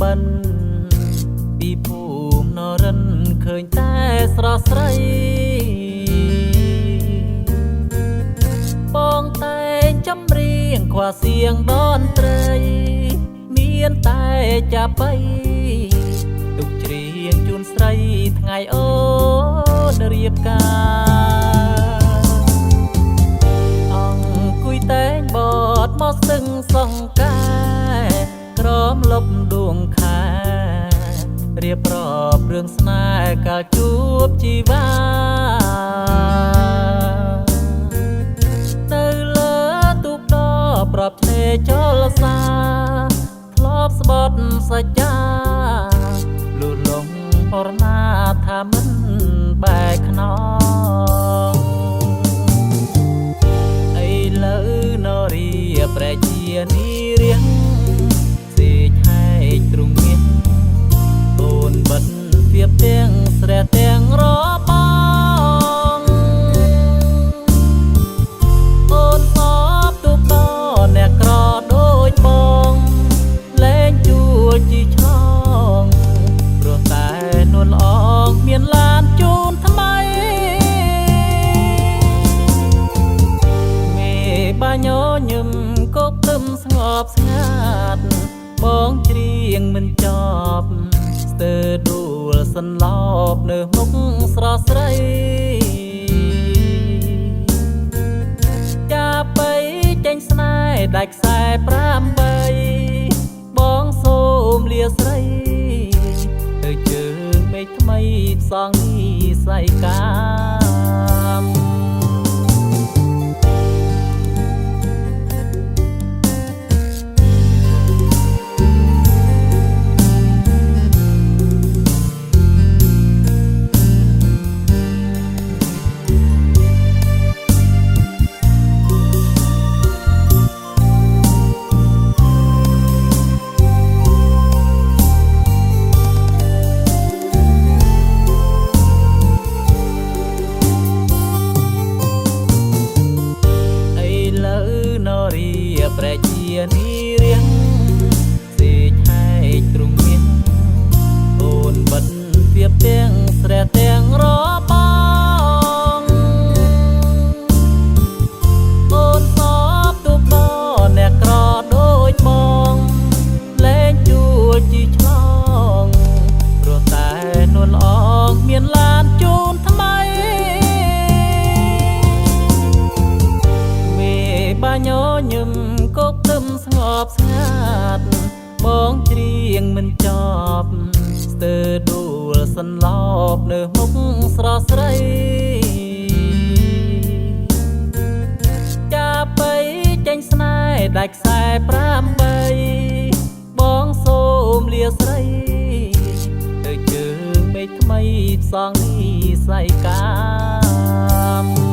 បិនពីភូមិនរិនឃើញតែស្រស់ស្រីបងតែងចម្រៀងខ្វះសៀងតន្ត្រីមានតែចាប់បីទុកច្រៀងជូនស្រីថ្ងៃអូនរៀបការអង្គុយតែងបត់មកស្ទឹងសង្កែក្រមលប់ដួងខែរៀបរាប់រឿងស្នេហ៍កាលជួបជីវ៉ានៅលើទូកដប្រាប់ឆ្នេរចលសាធ្លាប់ស្បត់សច្ចាលុះលងអរណាថាមិនបែកខ្នងឥឡូវនរីព្រះជានីរៀងសេកហែកទ្រង់មានអូនបិទវាទាំងស្រះទាំងរបងអូនសពទុកតអ្នកក្រដូចបងលែងជួលជីឆ្លងព្រោះតែនួនល្អងមានឡានជូនថ្មីមេបាញោញឹមកុកទឹមស្ងប់ស្ងាត់បងច្រៀងមិនចប់ស្ទើរដួលសន្លប់នៅមុខស្រស់ស្រីចាប់បីចេញស្នេហ៍ដាច់ខ្សែ8បងសូមលាស្រីទៅជើងមេឃថ្មីផ្សងនិស័យកម្មព្រះជានីរៀងសេកហែកទ្រង់មានអូនបិទវាទាំងស្រះទាំងរបងអូនសពទុកតអ្នកក្រដូចបងលែងជួលជីឆ្លងព្រោះតែនួនល្អងមានឡានជូនថ្មីមេបាញោញឹមកុកទឹមស្ងប់ស្ងាត់បងច្រៀងមិនចប់ស្ទើរដួលសន្លប់នៅមុខស្រស់ស្រីចាប់បីចេញស្នេហ៍ដាច់ខ្សែ8បងសូមលាស្រីទៅជើងមេឃថ្មីផ្សងនិស័យកម្ម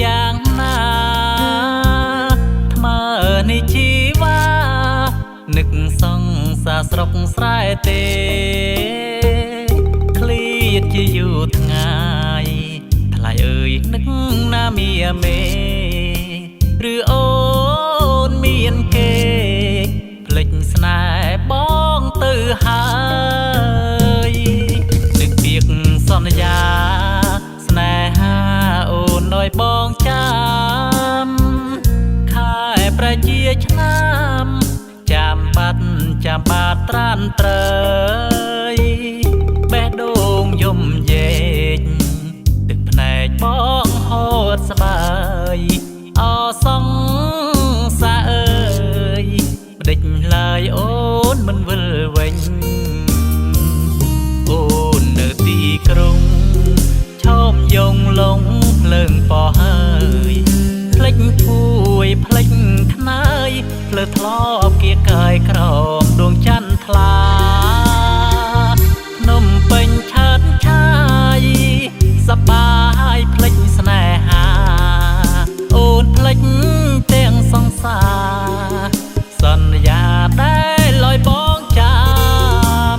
យ៉ាងណាថ្មើនៃជីវ៉ានឹកសង្សារស្រុកស្រែទេឃ្លាតជាយូរថ្ងៃថ្លៃអើយនឹកណាមីមេឬអូនមានគេភ្លេចស្នេហ៍បងទៅហើយនឹកពាក្យសន្យា ស្រានត្រូវបេះដូងយំយេកទឹកភ្នែកបងហូតស្បើយអសងសាអើយបដិចឡើយអូនមិនវិលវិញអូននៅទីក្រុងឈោមយងលងភ្លើងប៉ោះហើយភ្លេចភួយភ្លេចខ្នើយភ្លើធ្លាប់គៀកាយក្រោមដួងច័ន្ទថ្លាភ្នំពេញឆើតឆាយសប្បាយភ្លេចស្នេហាអូនភ្លេចទាំងសង្សារសន្យាដែលលយបងចាំ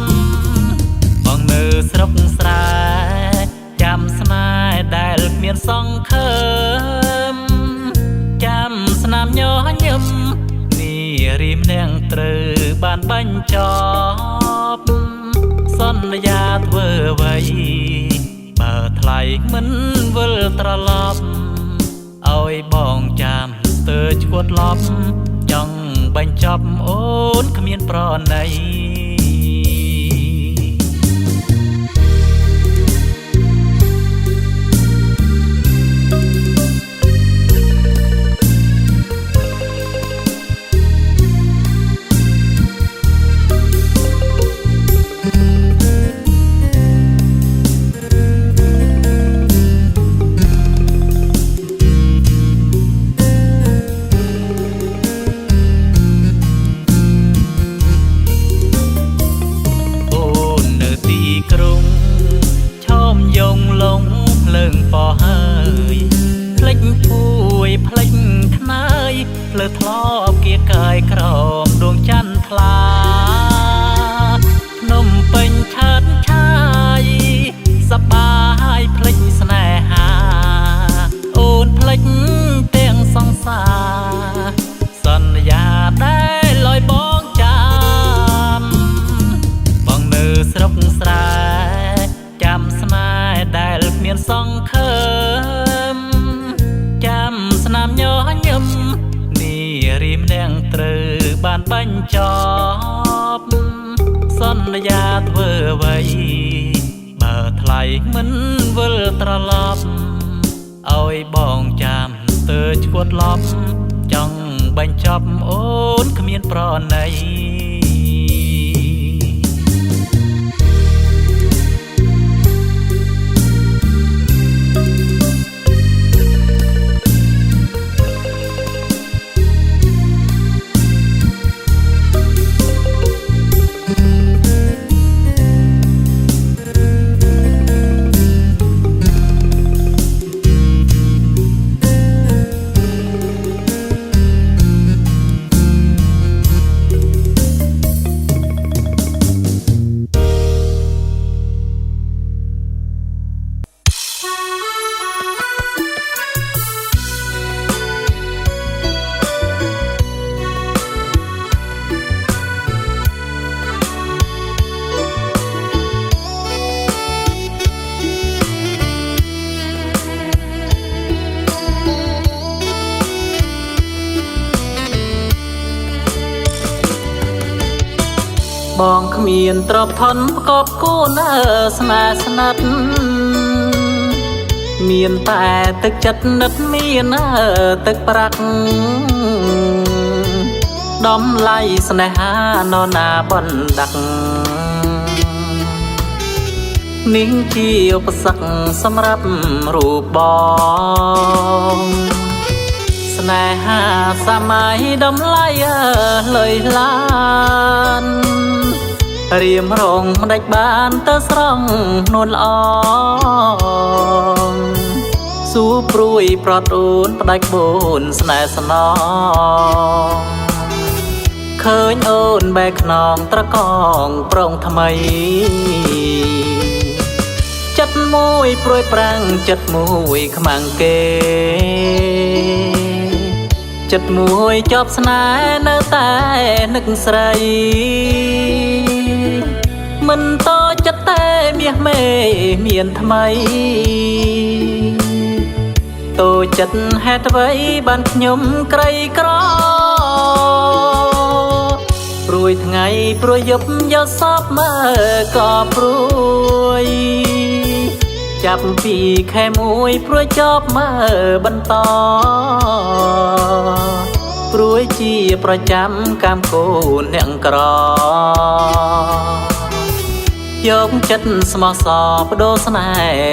បងនៅស្រុកស្រែចាំស្នេហ៍ដែលគ្មានសង្ឃឹមចាំស្នាមញញឹមនារីម្នាក់ត្រូវបានបាញ់ចប់សន្យាធ្វើអ្វីបើថ្លៃមិនវិលត្រឡប់ឲ្យបងចាំស្ទើរឈួតឡប់ចង់បញ្ចប់អូនគ្មានប្រណីភ្លើធ្លាប់គៀកាយក្រោមដួងច័ន្ទថ្លាភ្នំពេញឆើតឆាយសប្បាយភ្លេចស្នេហាអូនភ្លេចទាំងសង្សារសន្យាដែលលយបងចាំបងនៅស្រុកស្រែចាំស្នេហ៍ដែលគ្មានសង្ឃឹមចាំស្នាមញញឹមរីម្នាក់ត្រូវបានបាញ់ចប់សន្យាធ្វើអ្វីបើថ្លៃមិនវិលត្រឡប់ឲ្យបងចាំស្ទើរឈួតឡប់ចង់បញ្ចប់អូនគ្មានប្រណីបងគ្មានទ្រព្យធនប្រកបគូនស្នេហ៍ស្និទ្ធមានតែទឹកចិត្តនិតមានទឹកប្រាក់ដំឡៃស្នេហានរណាបណ្ដាក់នេះជាឧបសគ្គសម្រាប់រូបបងស្នេហាសម័យដំឡៃលុយឡានរៀមរងមិនដាច់បានទៅស្រង់នួនល្អស៊ូព្រួយប្រត់អូនផ្ដាច់បូនស្នេហ៍ស្នងឃើញអូនបែកខ្នងត្រកងប្រងថ្មីចិត្តមួយព្រួយប្រាំងចិត្តមួយខ្មាំងគេចិត្តមួយជាប់ស្នេហ៍នៅតែនឹកស្រីមិនតចិត្តតែមាសមេមានថ្មីតូចចិត្តហេតុអ្វីបានខ្ញុំក្រីក្រព្រួ រួយថ្ងៃព្រួយយប់យកសពមើក៏ព្រួយចាប់ពីខែមួយព្រួយចប់មើបន្តព្រួយជាប្រចាំកាមកូនអ្នកក្រយកចិត្តស្មោះសរបដូរស្នេ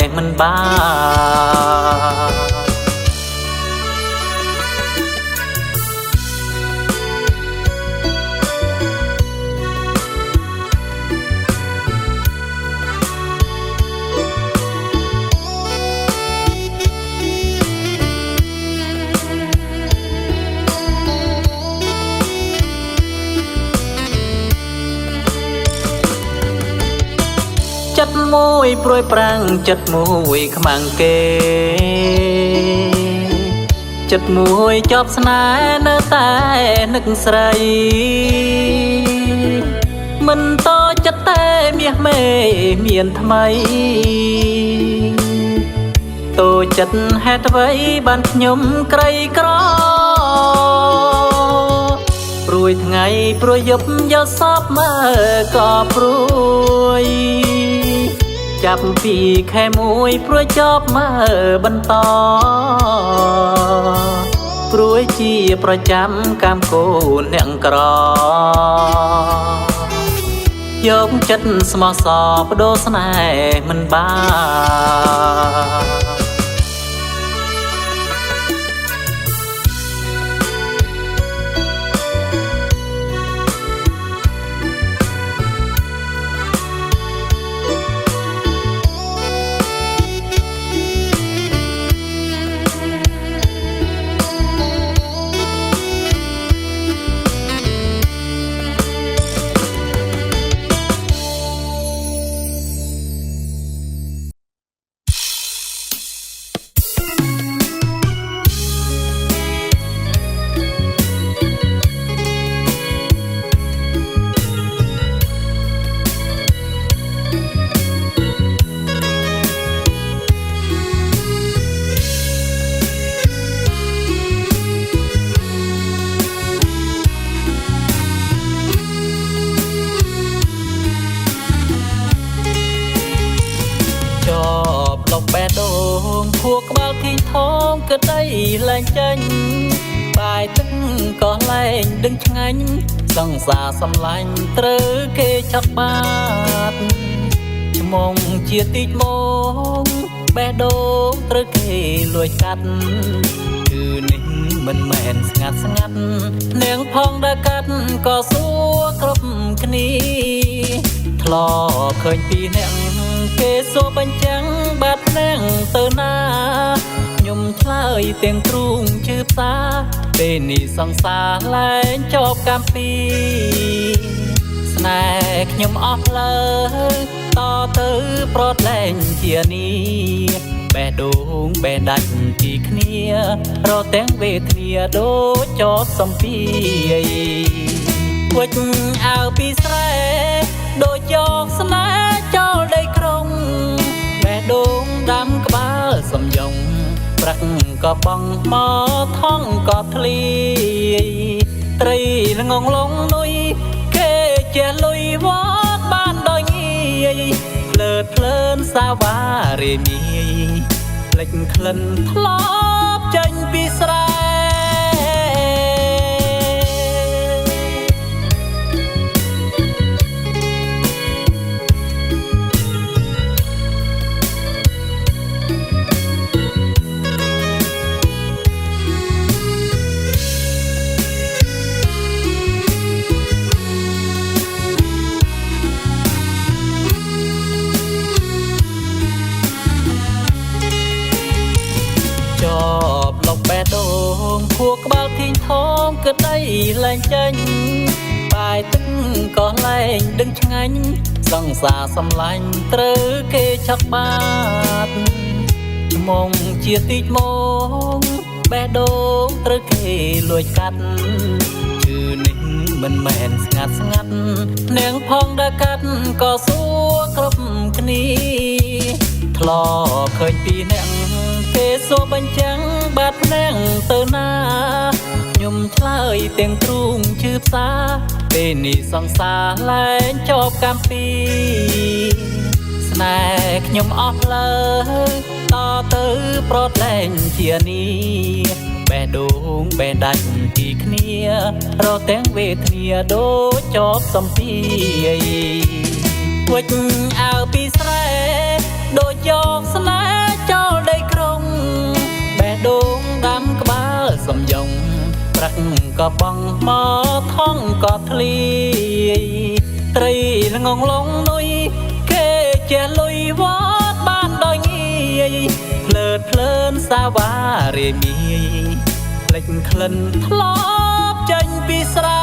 ហ៍មិនបានចិត្តមួយព្រួយប្រាំងចិត្តមួយខ្មាំងគេចិត្តមួយជាប់ស្នេហ៍នៅតែនឹកស្រីមិនតចិត្តតែមាសមេមានថ្មីតូចចិត្តហេតុអ្វីបានខ្ញុំក្រីក្រព្រួយថ្ងៃព្រួយយប់យកសពមើក៏ព្រួយចាប់ពីខែមួយព្រួយចប់មើបន្តព្រួយជាប្រចាំកាមកូនអ្នកក្រយកចិត្តស្មោះសរបដូរស្នេហ៍មិនបានបេះដូងភួក្បាលធីងថងក្ដីលែងចេញបាយទឹកក៏លែងដឹងឆ្ងាញ់សង្សារសំឡាញ់ត្រូវគេចាប់បាត់ឆ្មងជាទីមងបេះដូងត្រូវគេលួចកាត់គឺនេះមិនមែនស្ងាត់នាងផងដែលកាត់ក៏សួរគ្រប់គ្នាធ្លាប់ឃើញពីអ្នកគេសួរបញ្ចាំងបាត់នាងទៅណាខ្ញុំឆ្លើយទាំងទ្រូងជឿផ្សាពេលនេះសង្សារលែងចប់កម្មពីស្នេហ៍ខ្ញុំអស់លើតទៅប្រត់លែងជានេះបេះដូងបេះដាច់ពីគ្នារត់ទាំងវេទនាដូចចប់សំពីវិចអើពីស្រែដូចយកស្នេហ៍ចោលដីក្រុងបេះដូងដាំក្បាលសំយងប្រាក់ក៏បងមកថងក៏ធ្លាយត្រីល្ងងលងនុយគេចេះលុយវត្តបានដោយងាយភ្លើតភ្លើនសាវ៉ារាមីភ្លេចក្លិនធ្លាប់ចេញពីស្រែដូងភួក្បាលធីងថងក្ដីលែងចេញបាយទឹកក៏លែងដឹងឆ្ងាញ់សង្សារសំឡាញ់ត្រូវគេឆក់បាត់ឆ្មងជាទីមងបេះដូងត្រូវគេលួចកាត់គឺនេះមិនមែនស្ងាត់នាងផងដែលកាត់ក៏សួរគ្រប់គ្នាធ្លាប់ឃើញពីអ្នកគេសួរបញ្ចាំងបាត់នាងទៅណាខ្ញុំឆ្លើយទាំងទ្រូងជឿផ្សា ពេលនេះសង្សារលែងចប់កម្មពីស្នេហ៍ខ្ញុំអស់ផ្លូវតទៅប្រត់លែងជានេះបេះដូងបេះដាច់ពីគ្នារត់ទាំងវេទនាដូចចប់សំពីវិចអើពីស្រែដូចយកស្នេហ៍ចោលដីក្រុងបេះដូងដាំក្បាលសំយងប្រាក់ក៏បងមកថងក៏ធ្លាយត្រីល្ងងលងនុយគេជាលុយវត្តបានដោយងាយភ្លើតភ្លើនសាវ៉ារាយមាយភ្លេចក្លិនធ្លាប់ចេញពីស្រែ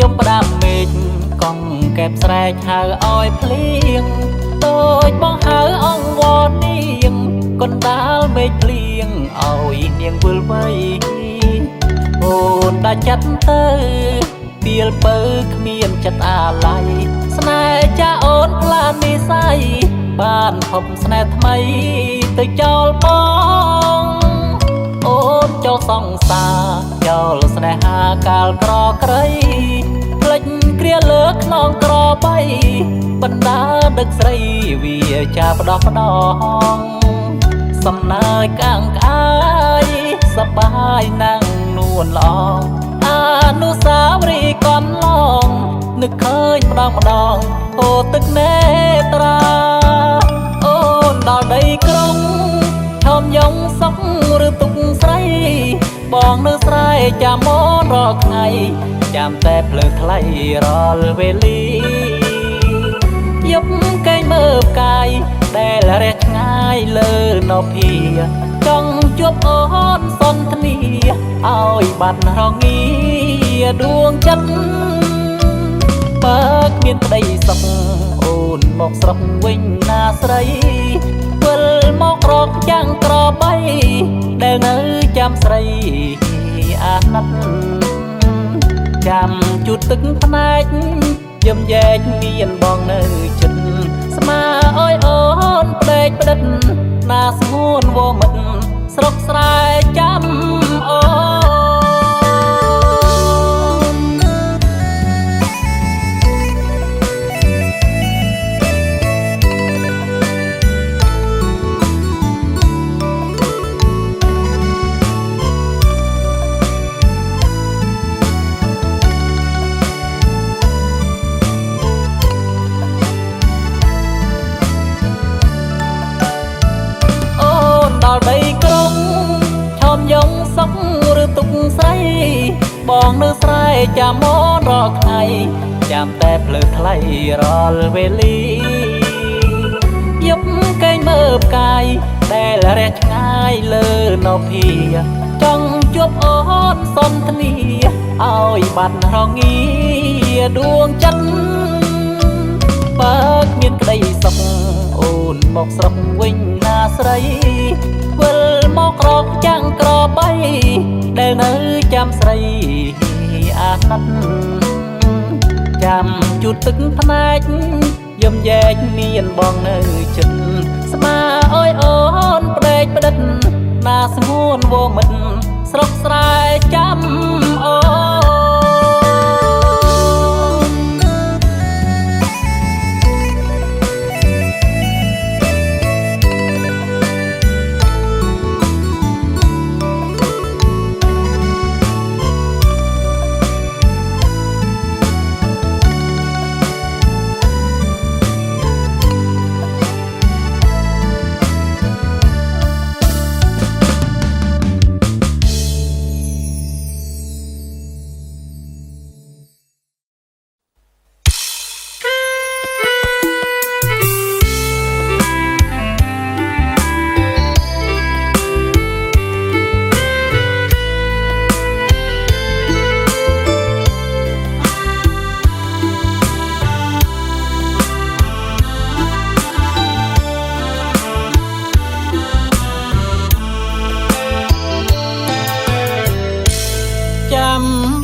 យំផ្ដាំមេឃកង់កែបស្រែកហៅឲ្យភ្លៀងដូចបងហៅអង្វរនាងកណ្ដាលមេឃភ្លៀងឲ្យនាងវិលវៃអូនដាច់ចិត្តទៅពីលពើគ្មានចិត្តអាឡ័យស្នេហ៍ចាអូនផ្លាននិស័យបានហប់ស្នេហ៍ថ្មីទៅចោលបងអូនចោលសង្សារចោលស្នេហាកាលក្រក្រៃភ្លេចគ្រាលើខ្នងក្របីបណ្ដាដឹកស្រីវាចាផ្ដោះផ្ដោងសំណើចកាំងក្អាយសបាយណាំងនួនល្អអនុស្សាវរីយ៍កន្លងនឹកឃើញម្ដងម្ដងអូទឹកនេត្រាអូនដល់ដីក្រុងឈោមយងសុកឬទុកស្រីបងនៅស្រែចាំមនរាល់ថ្ងៃចាំតែភ្លើងថ្លៃរាល់វេលាយប់កែងមើលផ្កាយដែលរះឆ្ងាយលើនភាចង់ជួបអូនសន្ទនាឲ្យបាត់រងាដួងចិត្តបើគ្មានប្តីសុខអូនមកស្រុកវិញណាស្រីវិលមករកចាំងក្របីដែលនៅចាំស្រីអាណិតចាំជូតទឹកភ្នែកយំយ៉ែកមានបងនៅចិត្តស្មាអើយអូនផ្ដេកផ្ដិតណាស្ងួនវមិតស្រុកស្រែចាំអូដល់ដីក្រុងឈោមយងសុកឬទុកស្រីបងនៅស្រែចាំមនរាល់ថ្ងៃចាំតែភ្លើងថ្លៃរាល់វេលាយប់កែងមើលផ្កាយដែលរះឆ្ងាយលើនភាចង់ជួបអូនសន្ទនាឲ្យបាត់រងាដួងចិត្តបើគ្មានក្តីសុខអូនមកស្រុកវិញណាស្រីវិលមករកចាំងក្របីដែលនៅចាំស្រីអាណិតចាំជូតទឹកភ្នែកយំយ៉ែកមានបងនៅចិត្តស្មាអើយអូនផ្ដេកផ្ដិតណាស្ងួនវមិតស្រុកស្រែចាំអូ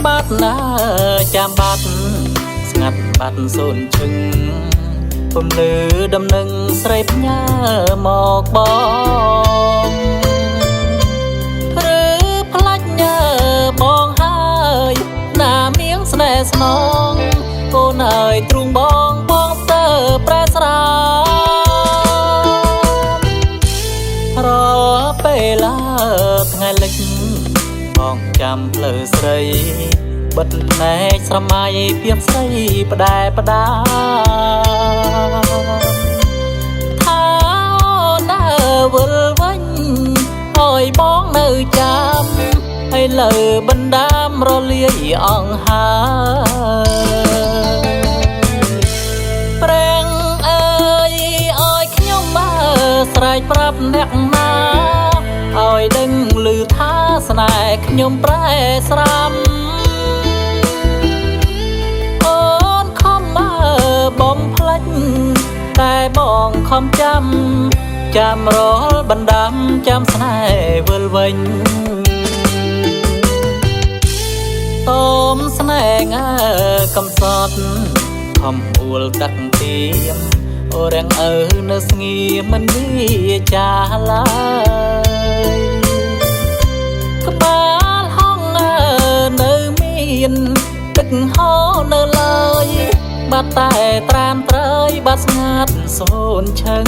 បាត់ណាចាំបាត់ស្ងាត់បាត់សូនឈឹងពំលឺដំណឹងស្រីផ្ញើមកបងឬផ្លាច់ញើបងហើយណាមៀងស្នេហ៍ស្នងកូនអើយទ្រូងបងបងស្ទើរប្រែស្រារពេលឡាថ្ងៃលិចបងចាំផ្លូវស្រីបិទភ្នែកស្រមៃពីស្រីផ្ដែផ្ដាថាដើរវិលវិញឲ្យបងនៅចាំឲ្យលើបណ្ដាមរលាយអង្ហើប្រាំងអើយឲ្យខ្ញុំមើស្រែកប្រាប់អ្នកណាឲ្យដឹងឮថាស្នេហ៍ខ្ញុំប្រែស្រាំអូនខំមើបំផ្លិចតែបងខំចាំរាល់បណ្ដាំចាំស្នេហ៍វិលវិញតោមស្នេហ៍ងើកំសត់ខំអួលតាក់ទៀមអូរាំងអើនៅស្ងៀមមិនវាចាឡើយក្បាលហងនៅមានទឹកហូរនៅឡើយបាត់តែត្រានត្រើយបាត់ស្ងាត់សូនឈឹង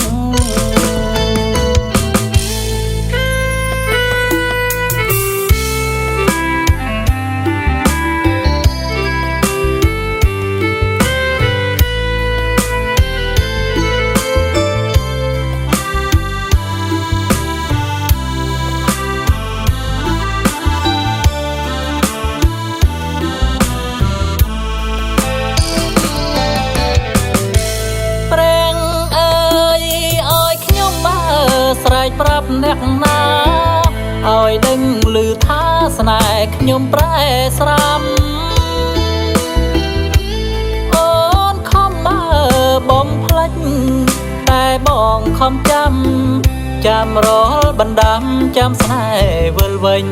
ស្រែកប្រាប់អ្នកណាឲ្យដឹងឮថាស្នេហ៍ខ្ញុំប្រែស្រាំអូនខំមើបំផ្លិចតែបងខំចាំរាល់បណ្ដាំចាំស្នេហ៍វិលវិញ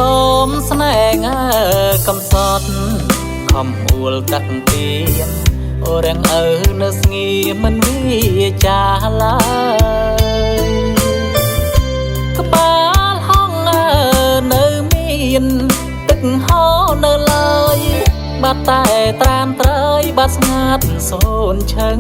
តោមស្នេហ៍ងើកំសត់ខំអួលតាក់ទៀមអូរាំងអើនៅស្ងៀមមិនវាចាឡើយក្បាលហងនៅមានទឹកហូរនៅឡើយបាត់តែត្រានត្រើយបាត់ស្ងាត់សូនឈឹង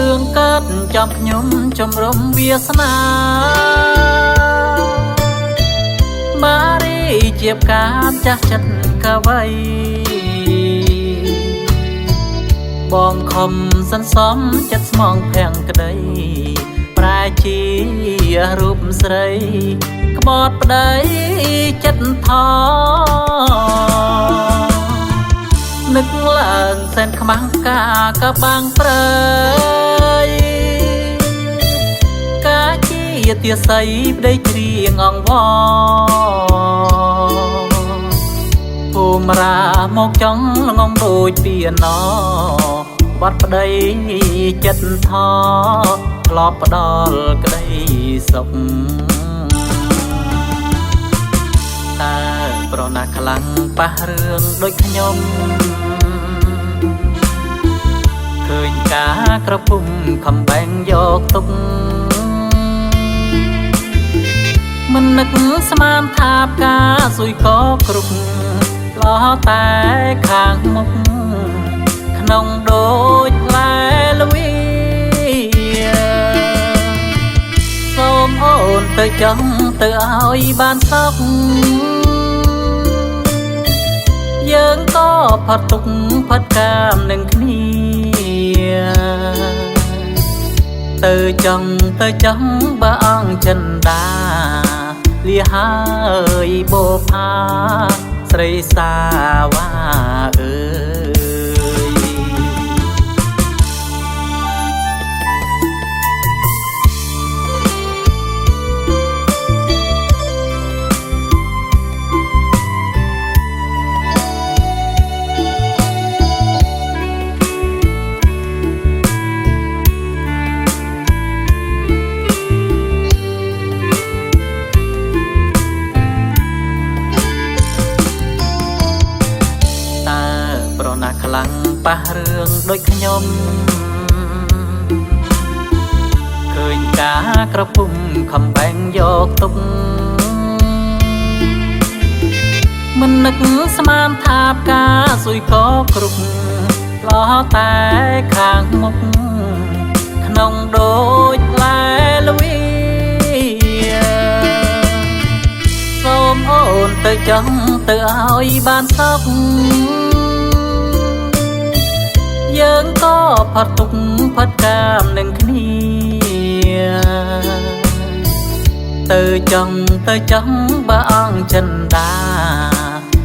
រឿងកើតចំខ្ញុំជំរំវាសនាម៉ារីជាផ្កាចាស់ចិត្តកាវៃបងខំសន្សំចិត្តស្មងភាំងក្ដីប្រែជារូបស្រីក្បត់ប្ដីចិត្តថនឹកឡើងសែនខ្មាំងកាកបាំងព្រៃកាជាទាស័យប្ដីជ្រៀងអង្វរភូមិរាមកចង់ល្ងងដូចពីណបាត់ប្ដីចិត្តថធ្លាប់ផ្ដល់ក្ដីសុខតើប្រណាខ្លាំងប៉ះរឿងដូចខ្ញុំឃើញការក្រពុំខំបែងយកទុក មិននឹកស្មានថាផ្កាស៊ុយក៏គ្រប់លោតែខាងមុខក្នុងដូចផ្លែល្វីសូមអូនទៅចំទៅឲ្យបានសុខយើងក៏ផុតទុកផុតកាមនឹងគ្នាទៅចង់បើអង្គចិន្តាលាហើយបូផាស្រីសាវ៉ាអើយខ្លាំងប៉ះរឿងដូចខ្ញុំឃើញការក្រពុំខំបែងយកទុកមិននឹកស្មានថាផ្កាស៊ុយក៏គ្រប់លោតែខាងមុខក្នុងដូចផ្លែល្វីសូមអូនទៅចង់ទៅឲ្យបានសុខយើងក៏ផុតទុកផុតកាមនឹងគ្នាទៅចង់បើអង្គចិន្តា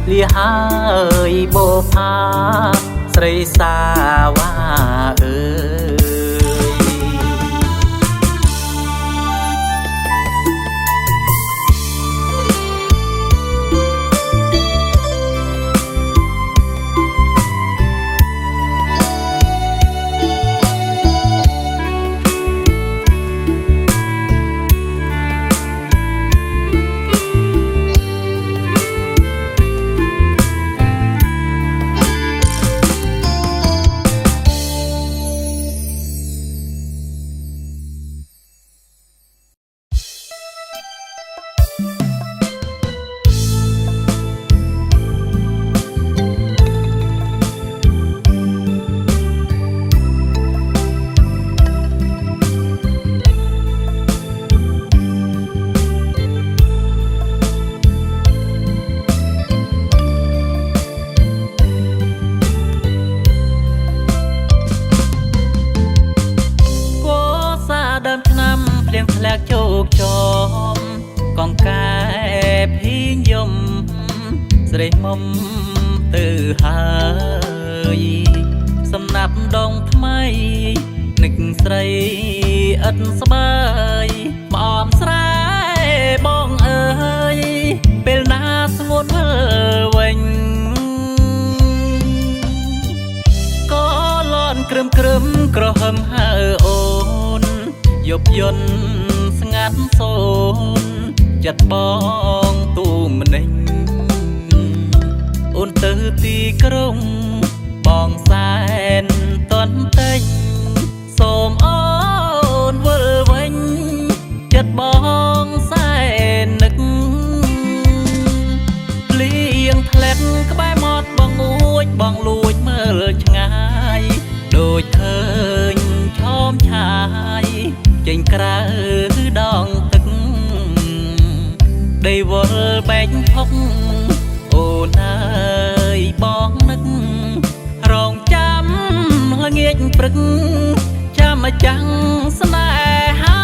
លាហើយបូផាស្រីសាវ៉ាអើយធ្លាក់ជោគជមកងកែភីងយំស្រីមុំទៅហើយសំណាប់ដងថ្មីនឹកស្រីឥតស្បើយផ្អមស្រែបងអើយពេលណាស្ងួនវិលវិញក៏លន់ក្រឹមក្រហមហើអូនយប់យន់ស្ងាត់សូនចិត្តបងទូម្នេញអូនទៅទីក្រុងបងសែនតន់តែងសូមអូនវិលវិញចិត្តបងសែននឹកលៀងផ្លែតក្បែរមាត់បងលួចមើលឆ្ងាយដូចឃើញឆោមឆាយចេញក្រៅដងទឹកដីវល់បែកផុកអូនអើយបងនឹករងចាំល្ងាចព្រឹកចាំចាំងស្នេហា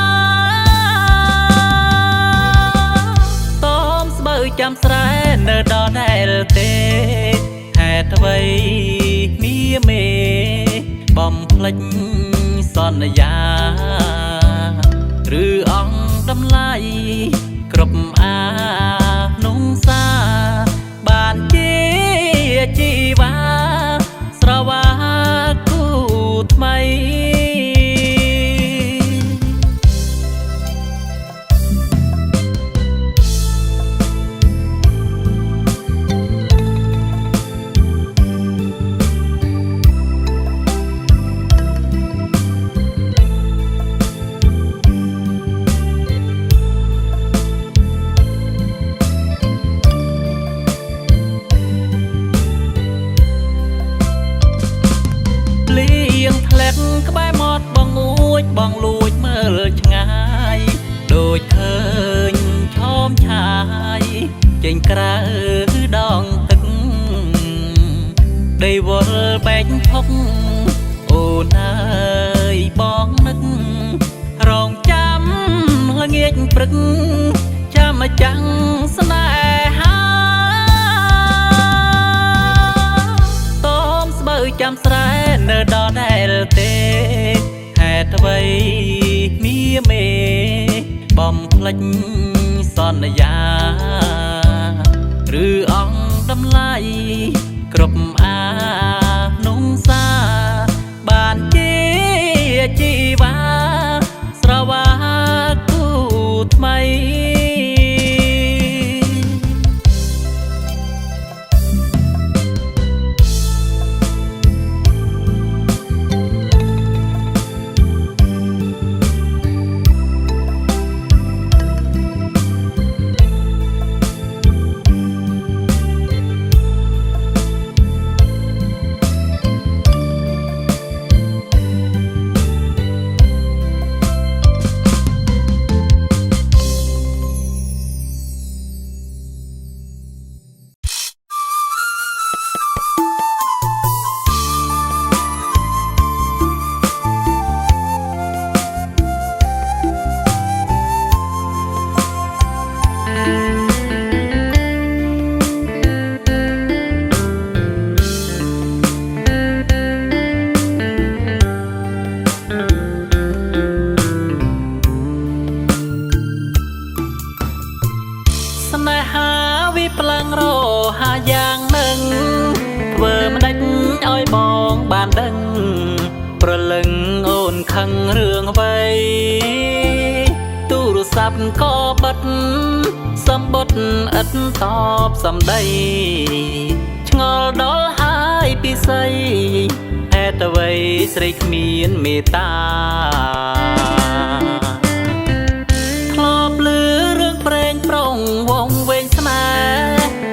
តមស្បើចាំស្រែនៅដល់ដែលទេហេតុអ្វីមានមេបំភ្លេចសន្យាឬអង្គតម្លៃគ្រប់អានុសាបានជាជីវ៉ាស្រវាគូថ្មី អ នៅដងទឹកដីវល់បែកផុកអូនអើយបងនឹករងចាំល្ងាចព្រឹកចាំចាំងស្នេហាតោមស្បើចាំស្រែនៅដល់ដែលទេហេតុអ្វីមានមេបំភ្លេចសន្យាឬអង្គតម្លៃគ្រប់អានុសាបានជាជីវ៉ាស្រវាគូថ្មីស្នេហាវិប្លងរហាយ៉ាងនឹងធ្វើមិនដេចឲ្យបងបានដឹងប្រលឹងអូនខឹងរឿងអ្វីទូរស័ព្ទក៏បិទសម្បត្តិឥតតបសម្ដីឆ្ងល់ដល់ហើយពិសីហេតុអ្វីស្រីគ្មានមេត្តាធ្លាប់លឺរឿងព្រេងប្រុងវងវែងស្នេ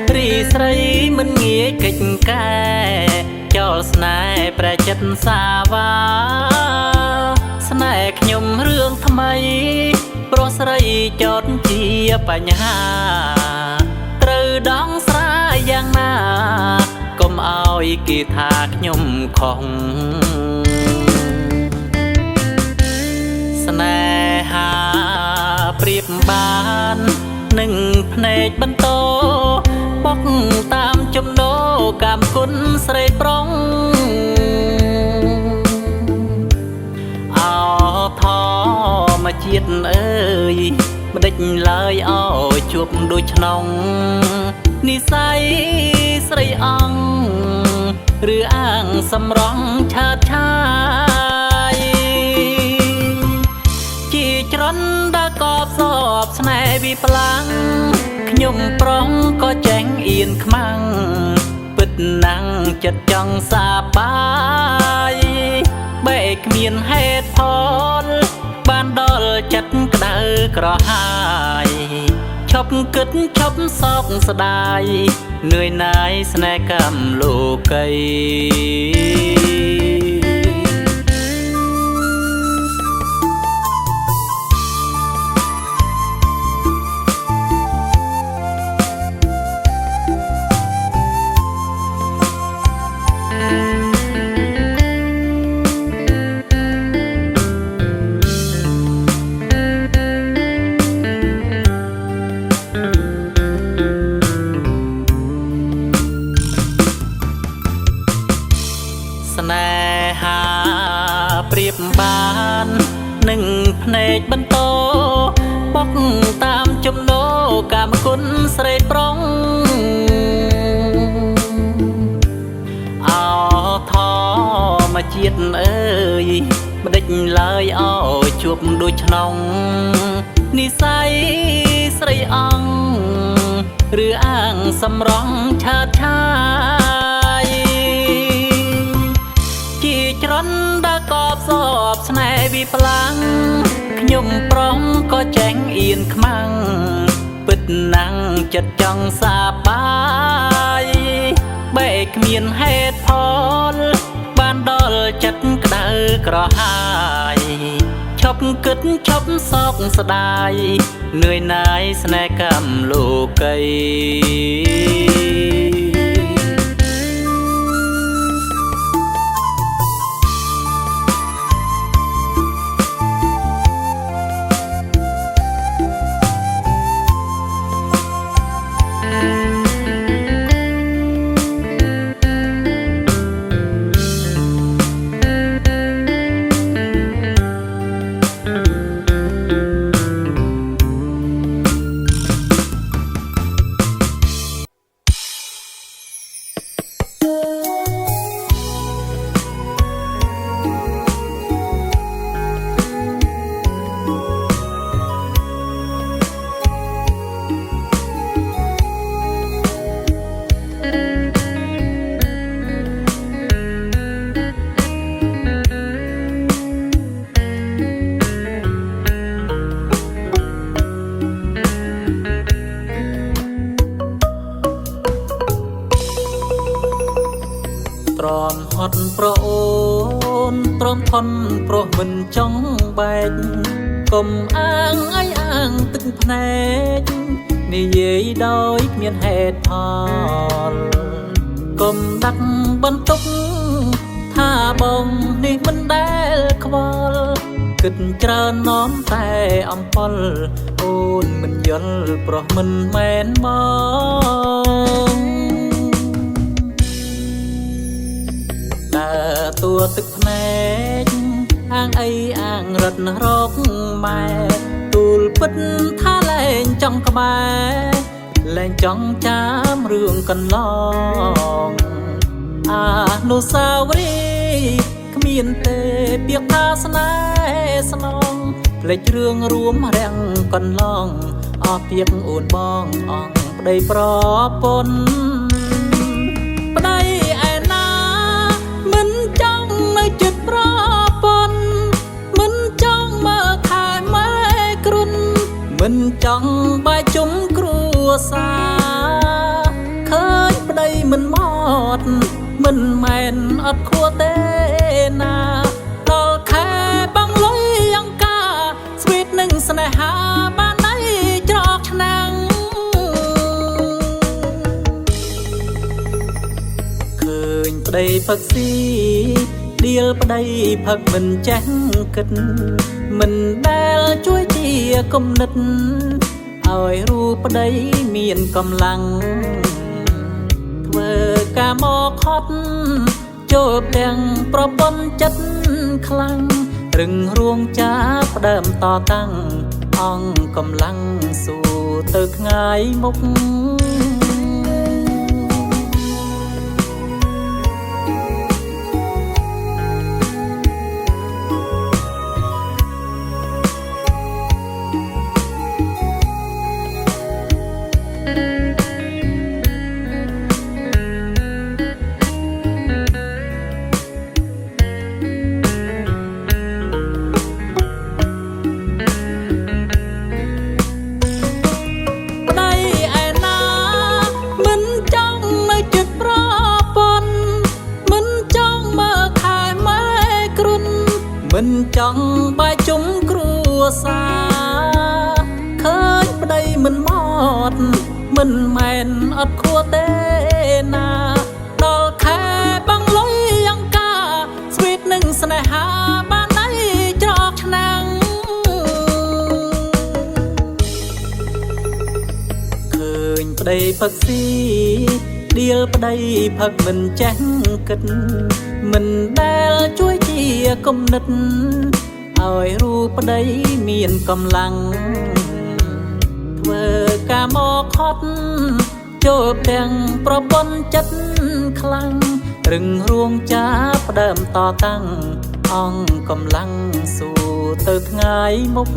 ហ៍រីស្រីមិនងាយកិច្ចកែចោលស្នេហ៍ប្រចិត្តសាវាស្នេហ៍ខ្ញុំរឿងថ្មីប្រុសស្រីចោតជាបញ្ហាត្រូវដងស្រាយយ៉ាងណាកុំឲ្យគេថាខ្ញុំខុសស្នេហាប្រៀបបាននឹងភ្នែកបន្តបុកតាមចំណូលកម្មគុណស្រីប្រុងអោធម្មជាតិអើយមិនដេចឡើយឲ្យជួបដូចឆ្នងនិស័យស្រីអង្គឬអាងសម្រងឆើតឆាយជាច្រន់ដល់កបសបស្នេហ៍វិប្លាំងខ្ញុំប្រុងក៏ចេញអៀនខ្មាំងពិតណាំងចិត្តចង់សាបាយបែកគ្មានហេតុផលបានដល់ចិត្តក្តៅក្រហាយឈប់គិតឈប់សោកស្ដាយនឿយណាយស្នេហ៍កម្មលោកីស្នេហាប្រៀបបាននឹងភ្នែកបន្តបុកតាមចំណូលកម្មគុណស្រីប្រុងអោធម្មជាតិអើយមិនដេចឡើយឲ្យជួបដូចឆ្នងនិស័យស្រីអង្គឬអាងសម្រងឆើតឆាយជាច្រន់ដល់កបសបស្នេហ៍វិប្លាំងខ្ញុំប្រុងក៏ចេញអៀនខ្មាំងពិតណាំងចិត្តចង់សាបាយបែកគ្មានហេតុផលបានដល់ចិត្តក្តៅក្រហាយឈ ប់គិតឈប់សោកស្ដាយเหนื่อยหน่ายស្នេហ៍កម្មលោកីទ្រាំហត់ប្រអូនទ្រាំថន់ព្រោះមិនចង់បែកកុំអាងអីអាងទឹកភ្នែកនិយាយដោយគ្មានហេតុផលកុំដាក់បន្ទុកថាបងនេះមិនដែលខ្វល់គិតច្រើននាំតែអំពល់អូនមិនយល់ព្រោះមិនមែនមកតួទឹកភ្នែកអាងអីអាងរត់រកម៉ែទូលពិតថាលែងចង់ក្បែរលែងចង់ចាំរឿងកន្លងអនុស្សាវរីយ៍គ្មានទេពាក្យថាស្នេហ៍ស្នងភ្លេចរឿងរួមរាំងកន្លងអស់ទៀតអូនបងអង្គប្តីប្រពន្ធប្តីឯណាមិនចង់នៅចិត្តប្រពន្ធមិនចង់មើលថែម៉ែគ្រុនមិនចង់បាយជុំគ្រួសារឃើញប្តីមិនមកមិនមែនអត់ខួរទេណាដល់ខែបងលុយអង្ការស្វីតនឹងស្នេហាបានអីច្រកឆ្នាំងឃើញប្តីផឹកស៊ីដៀលប្តីផឹកមិនចេះគិតមិនដែលជួយជាគំនិតឲ្យរូបប្តីមានកម្លាំងធ្វើការមកខត់ចូលទាំងប្រពន្ធចិត្តខ្លាំងរឹងរួងចាប់ផ្ដើមតតាំងអង្គកម្លាំងស៊ូទៅថ្ងៃមុខមិនចង់បាយជុំគ្រួសារឃើញប្តីមិនមកមិនមែនអត់ខួរទេណាដល់ខែបងលុយអង្ការស្វីតនឹងស្នេហាបានអីច្រកឆ្នាំងឃើញប្តីផឹកស៊ីដៀលប្តីផឹកមិនចេះគិតមិនដែលជួយជាគំនិតឲ្យរូបប្តីមានកម្លាំងធ្វើការមកខត់ចូលទាំងប្រពន្ធចិត្តខ្លាំងរឹងរួងចាប់ផ្ដើមតតាំងអង្គកម្លាំងស៊ូទៅថ្ងៃមុខ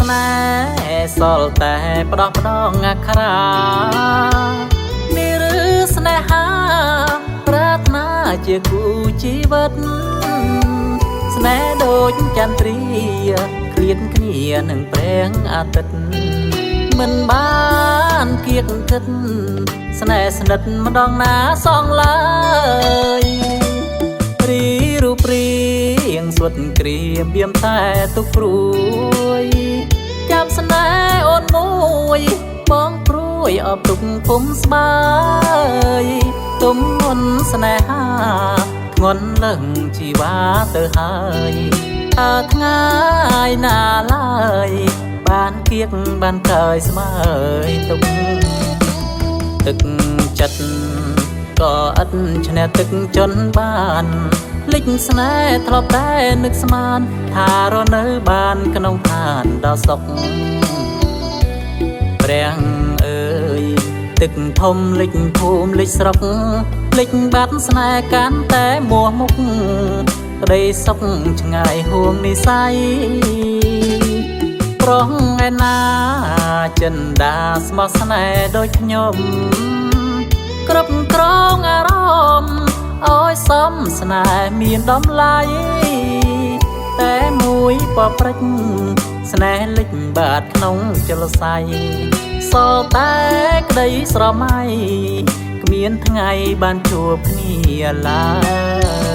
ស្នេហ៍សល់តែផ្ដោះផ្ដងអក្ខរានេះឬស្នេហាប្រាថ្នាជាគូជីវិតស្នេហ៍ដូចចន្ទ្រាឃ្លាតគ្នានឹងព្រាំងអាទិត្យមិនបានគៀកគិតស្នេហ៍ស្និទ្ធម្ដងណាសងឡើយរីរូបរាងស្វិតក្រៀមបៀមតែទុកព្រួយចាំស្នេហ៍អូនមួយបងព្រួយអបទុកពុំស្បើយទុំងន់ស្នេហាធ្ងន់លឹងជីវ៉ាទៅហើយតើថ្ងៃណាឡើយបានគៀកបានកើយស្មើយទុកទឹកចិត្តក៏ឥតឈ្នះទឹកចនបានភ្លេចស្នេហ៍ធ្លាប់តែនឹកស្មានថារស់នៅបានក្នុងឋានដ៏សុខព្រះអើយទឹកធំលិចភូមិលិចស្រុកភ្លេចបាត់ស្នេហ៍កាន់តែមួមុខក្តីសុខឆ្ងាយហួងនិស័យប្រុសឯណាចិនដាស្មោះស្នេហ៍ដូចខ្ញុំគ្រប់គ្រងអារម្មណ៍ឲ្យសមស្នេហ៍មានតម្លៃតែមួយបព្រិចស្នេហ៍លិចបាតក្នុងចលស័យសល់តែក្តីស្រមៃគ្មានថ្ងៃបានជួបគ្នាឡើយ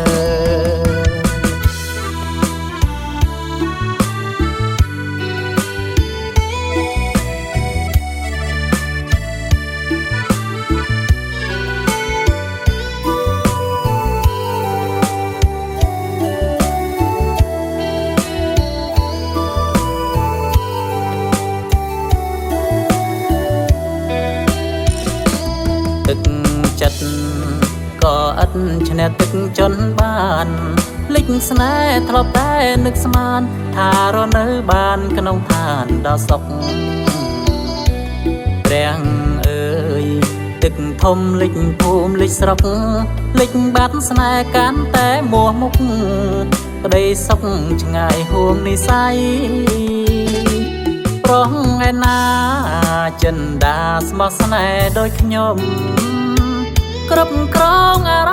ទឹកចិត្តក៏ឥតឈ្នះទឹកចនបានភ្លេចស្នេហ៍ធ្លាប់តែនឹកស្មានថារស់នៅបានក្នុងឋានដ៏សុខព្រះអើយទឹកធំលិចភូមិលិចស្រុកភ្លេចបាត់ស្នេហ៍កាន់តែមួមុខក្តីសុខឆ្ងាយហួងនិស័យប្រុសឯណាចិនដាស្មោះស្នេហ៍ដូចខ្ញុំគ្រប់គ្រងអារ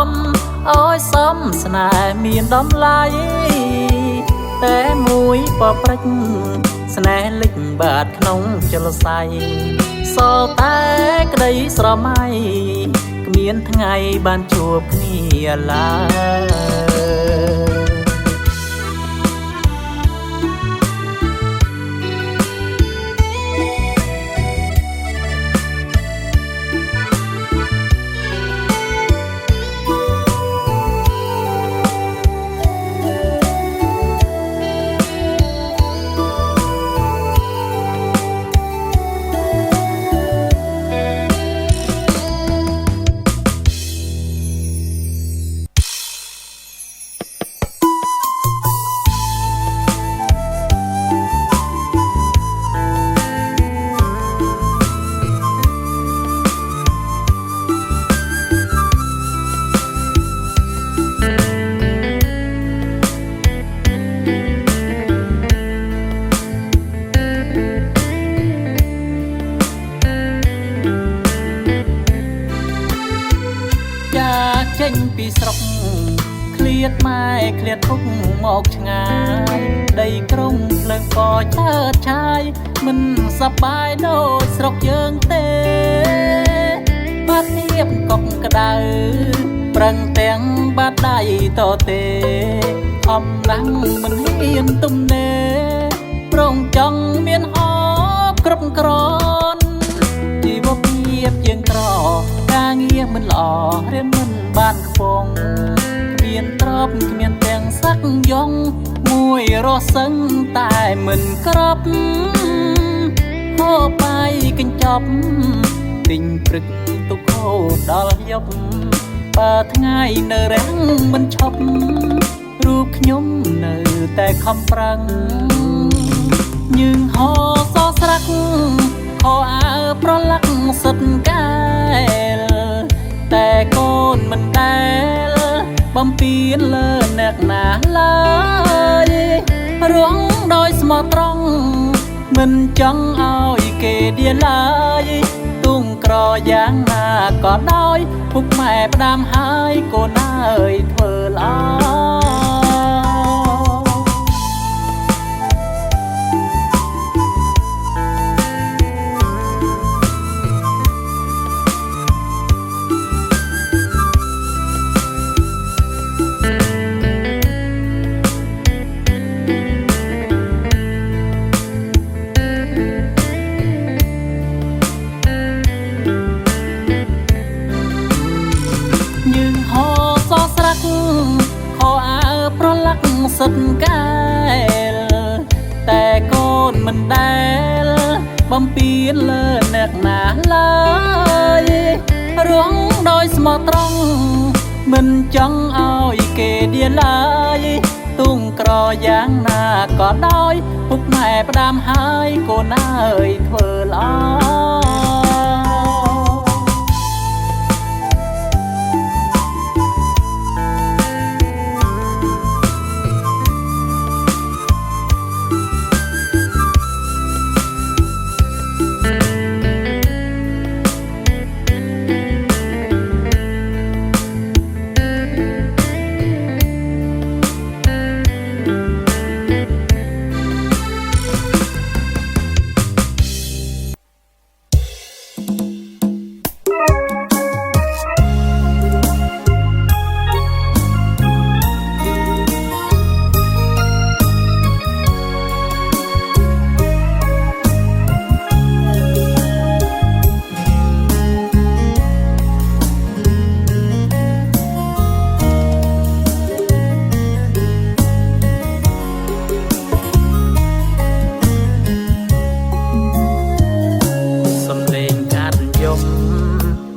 ម្មណ៍ឲ្យសមស្នេហ៍មានតម្លៃតែមួយបព្រិចស្នេហ៍លិចបាតក្នុងចលស័យសល់តែក្តីស្រមៃគ្មានថ្ងៃបានជួបគ្នាឡើយចេញពីស្រុកឃ្លាតម៉ែឃ្លាតពុកមកឆ្ងាយដីក្រុងភ្លើងពណ៌ឆើតឆាយមិនសប្បាយដូចស្រុកយើងទេបាត់ធៀបកុកក្ដៅប្រឹងទាំងបាត់ដៃតទេខំណាំងមិនហ៊ានទំនេរប្រងចង់មានហោគ្រប់គ្រាន់ជីវភាពជាងក្រការងារមិនល្អរៀនមិនបានខ្ពងគ្មានទ្រព្យគ្មានទាំងសាក់យងមួយរស់សឹងតែមិនក្របហូបបាយកញ្ចប់ទិញព្រឹកទុកហូបដល់យប់បើថ្ងៃនៅរាំងមិនឈប់រូបខ្ញុំនៅតែខំប្រឹងញើងហោសស្រាក់ខោអាវប្រឡាក់សិតកែលតែកូនមិនដែលបំពេញលើអ្នកណាឡើយ រួងដោយស្មោះត្រង់មិនចង់ឲ្យគេដៀនឡើយទុំក្រយ៉ាងណាក៏ដោយពុកម៉ែផ្ដាំហើយកូនអើយធ្វើល្អសិតកែលតែកូនមិនដែលបំពេញលើអ្នកណាឡើយរួងដោយស្មោះត្រង់មិនចង់ឲ្យគេដៀនឡើយទុំក្រយ៉ាងណាក៏ដោយពុកម៉ែផ្ដាំហើយកូនអើយធ្វើល្អ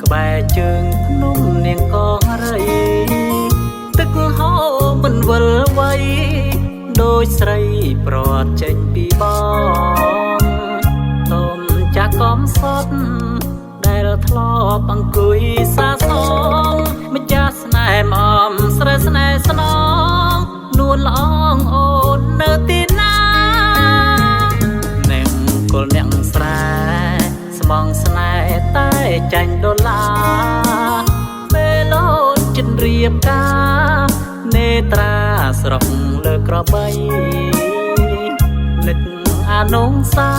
ក្បែរជើងភ្នំនាងកងរីទឹកហូរមិនវិលវ័យដូចស្រីប្រត់ចេញពីបងទុំចាស់កំសត់ដែលធ្លាប់អង្គុយសាសងម្ចាស់ស្នេហ៍មមស្រីស្នេហ៍ស្នងនួនល្អងអូននៅទីណានាងគល់នាងស្រែស្មងស្នេហ៍តែចាញ់ដុល្លារពេលអូនចិនរៀបការនេត្រាស្រុកលើក្របីនឹកអានងសា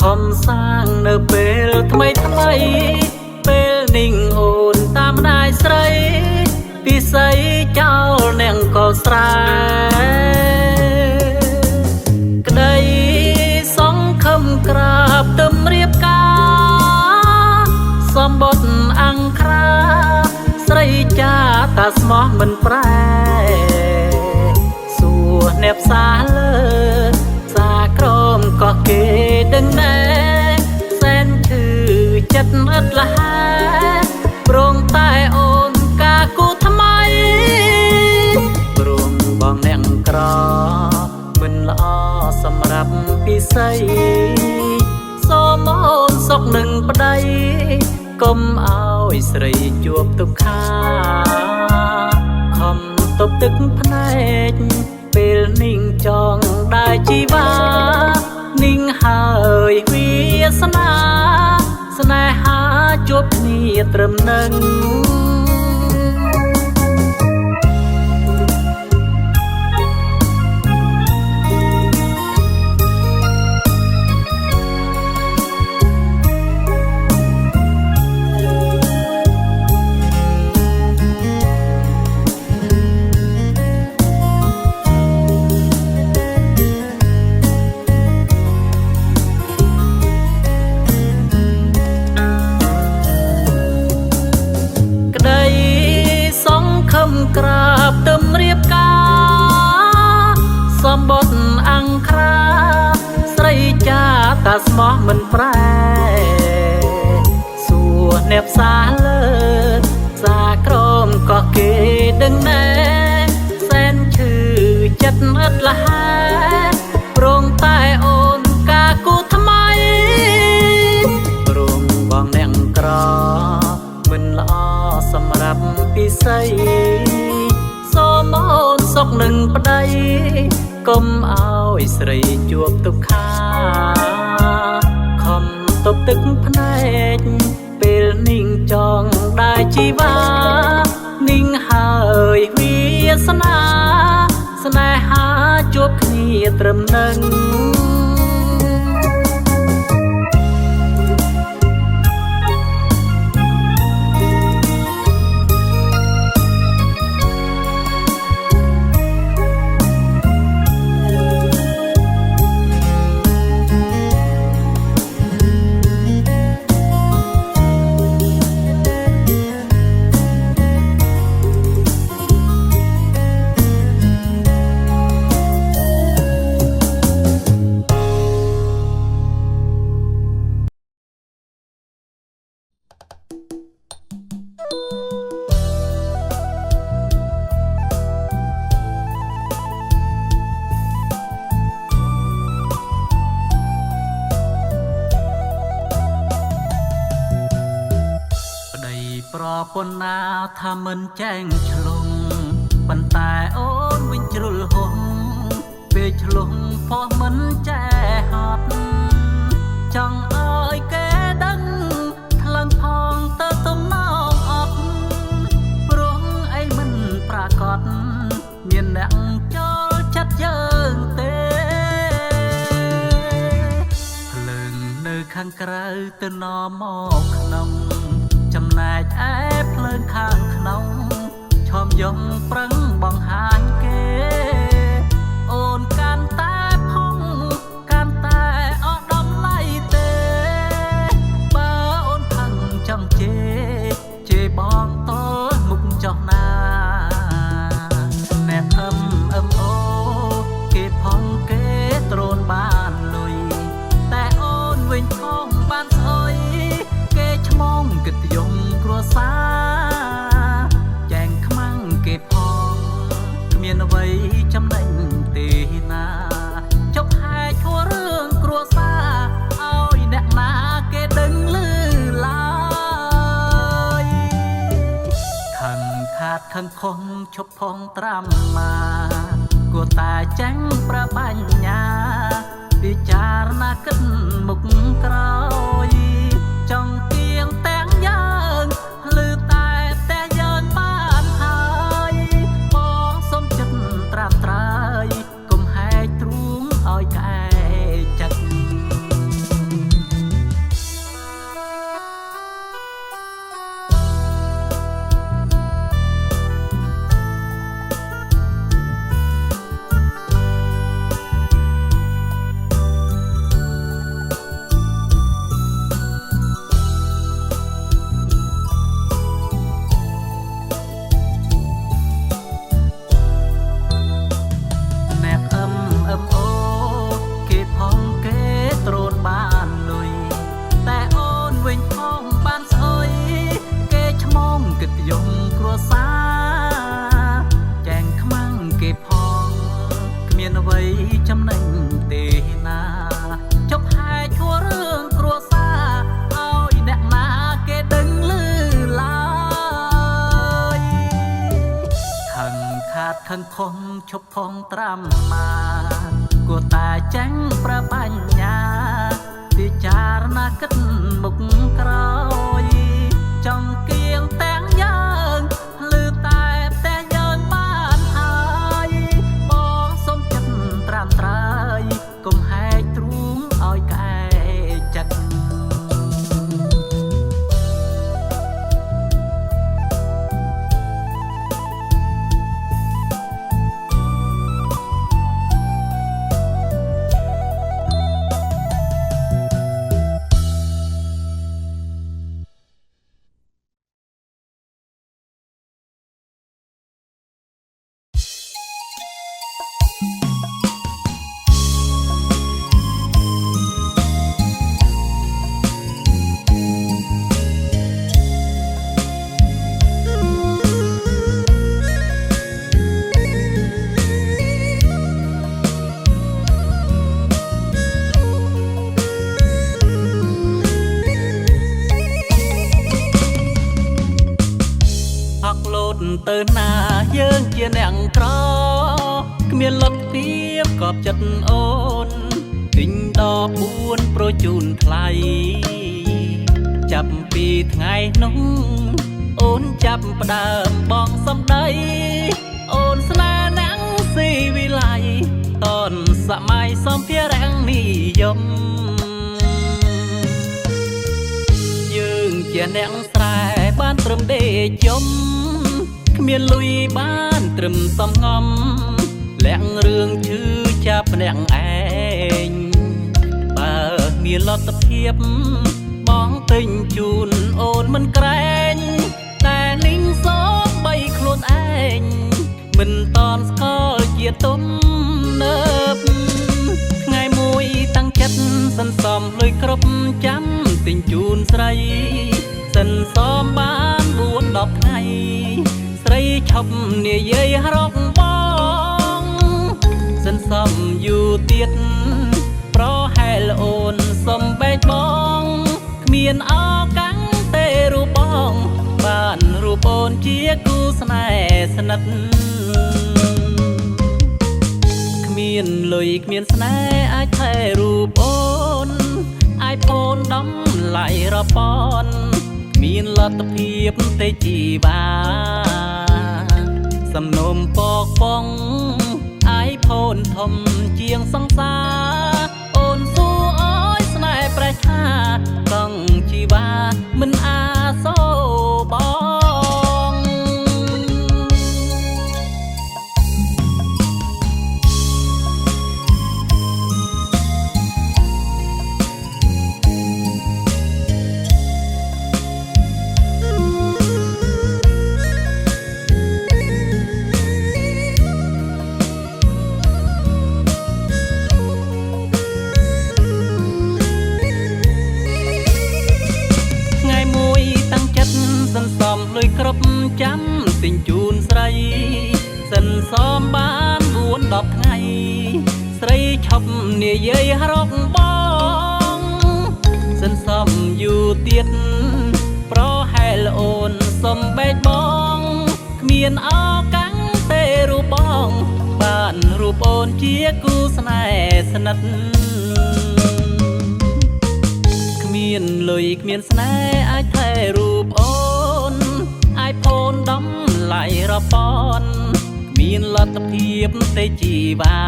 ខំសាងនៅពេលថ្មីថ្មីពេលนิ่งអូនតាមម្ដាយស្រីពិសីចោលនាងក៏ស្រែក្តីសង្ឃឹមក្រាបទឹមរៀបការសម្បត្តិអង្ក្រាស្រីចាតាស្មោះមិនប្រែសួរអ្នកផ្សារលើសាក្រមក៏គេដឹងដែរសែនឈឺចិត្តឥតលះព្រមតែអូនកាគូថ្មីព្រមបងអ្នកក្រមិនល្អសម្រាប់ពិសីសូមអូនសុខនឹងប្តីកុំឲ្យស្រីជួបទុក្ខាខំទប់ទឹកភ្នែកពេលนิ่งចង់ได้ជីវ៉ាนิ่งហើយវាសនាស្នេហាជួបគ្នាត្រឹមនឹងក្រាបទឹមរៀបការសម្បត្តិអង្ក្រាស្រីចាតាស្មោះមិនប្រែសួរអ្នកផ្សារលើសាក្រមក៏គេដឹងដែរសែនឈឺចិត្តឥតលះព្រមតែអូនកាគូថ្មីព្រមបងអ្នកក្រមិនល្អសម្រាប់ពិសីសូមអូនសុខនឹងប្តី កុំឲ្យស្រីជួបទុក្ខាខំទប់ទឹកភ្នែកពេលនាងចង់ได้ជីវ៉ានាងហើយវាសនាស្នេហាជួបគ្នាត្រឹមនឹងប្រពន្ធណាថាមិនចែងឆ្លងប៉ុន្តែអូនវិញជ្រុលហងពេលឆ្លងផោះមិនចែហត់ចង់ឲ្យគេដឹងថ្លឹងផងទៅទំនងអត់ព្រោះអីមិនប្រកបមានអ្នកចូលចិត្តយើងទេភ្លើងនៅខាងក្រៅទៅនាំមកក្នុងចំណែកឯភ្លើងខាងក្នុងឈមយំប្រឹងបង្ហាញគេអូនកាន់តែផងកាន់តែអត់ដំឡៃទេបើអូនខឹងចង់ជេបងតលមុខចុះណាអ្នកអូគេផងគេត្រូនបានលុយតែអូនវិញផងបានស្អុយគេឆ្មងកិត្តិយសគ្រួសារចែងខ្មាំងគេផងគ្មានអ្វីចំណេញទេណាចុកហែឈួររឿងគ្រួសារឲ្យអ្នកណាគេដឹងឮឡើយខឹងខាតខឹងខុសឈប់ផងត្រាំមាគួរតែចាញ់ប្របញ្ញាពិចារណាគិតមុខក្រោយចង់គៀងទាំងយើងឮតែយើងបានហើយបងសុំចិត្តត្រាំត្រើយកុំហែកទ្រូងឲ្យក្អែកចិត្តយំគ្រួសារចែងខ្មាំងគេផងគ្មានអ្វីចំណេញទេណាចុកហែឈួររឿងគ្រួសារឲ្យអ្នកណាគេដឹងឮឡើយខឹងខាតខឹងខំឈប់ផងត្រាំមាគួរតែចាញ់ប្របញ្ញាពិចារណាគិតមុខក្រោយចង់គៀងទាំងយើងឮតែយើងបានហើយបងសុំចិត្តត្រាំត្រើយកុំហែកទ្រូងឲ្យក្អែកចិត្ត ត់ទៅណាយើងជាអ្នកក្រគ្មានលទ្ធភាពកប់ចិត្តអូនទិញដល់4ប្រជូនថ្លៃចាប់ពីថ្ងៃនោះអូនចាប់ផ្ដើមបងសំដីអូនស្នេហ៍ណាំងស៊ីវិល័យតនសម័យសំភារៈនិយមយើងជាអ្នកស្រែបានត្រឹមដេកយំគ្មានលុយបានត្រឹមសំងំលាក់រឿងឈឺចាប់ម្នាក់ឯងបើមានលទ្ធភាពបងទិញជូនអូនមិនក្រែងតែលីងសោកបីខ្លួនឯងមិនតន់ស្គាល់ជាទំនើបថ្ងៃមួយតាំងចិត្តសន្សំលុយគ្រប់ចាំទិញជូនស្រីសន្សំបាន4-10ថ្ងៃស្រីឈប់និយាយរកបងសន្សំយូរទៀតប្រហែលអូនសំបែកបងគ្មានអកាំងទេរូបបងបានរូបអូនជាគូស្នេហ៍ស្និទ្ធគ្មានលុយគ្មានស្នេហ៍អាចថែរូបអូនអាចផូនដំឡៃរប៉នមានលទ្ធភាពទេជីវ៉ាសំណុំពកបងអាយផូនធំជាងសង្សារអូនសួរអើយស្នេហ៍ប្រេះឆាកង់ជីវ៉ាមិនអាសូរបងសន្សំលុយគ្រប់ចាំទិញជូនស្រីសន្សំបាន4-10ថ្ងៃស្រីឈប់និយាយរកបងសន្សំយូរទៀតប្រហែលអូនសំបែកបងគ្មានអកាំងទេរូបបងបានរូបអូនជាគូស្នេហ៍ស្និទ្ធគ្មានលុយគ្មានស្នេហ៍អាចថែរូបអូនអាចផូនដំឡៃរប៉នមានលទ្ធភាពទេជីវ៉ា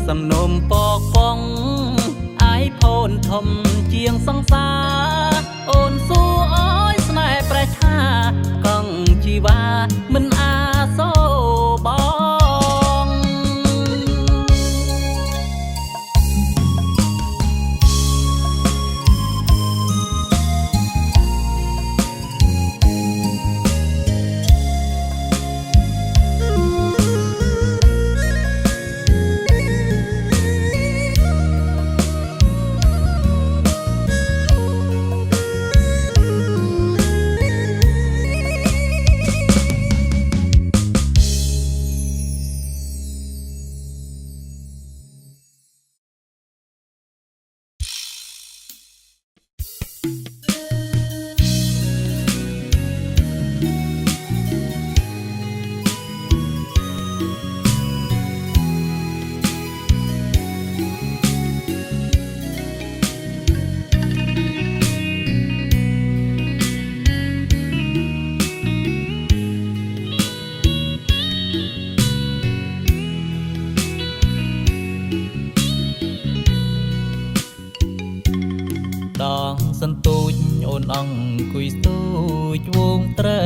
សំណុំពកបងអាចផូនធំជាងសង្សារអូនសួរអើយស្នេហ៍ប្រេះឆាកង់ជីវ៉ាមិនអាសូរបងដងសន្ទូចអូនអង្គុយស្ទូចវងត្រី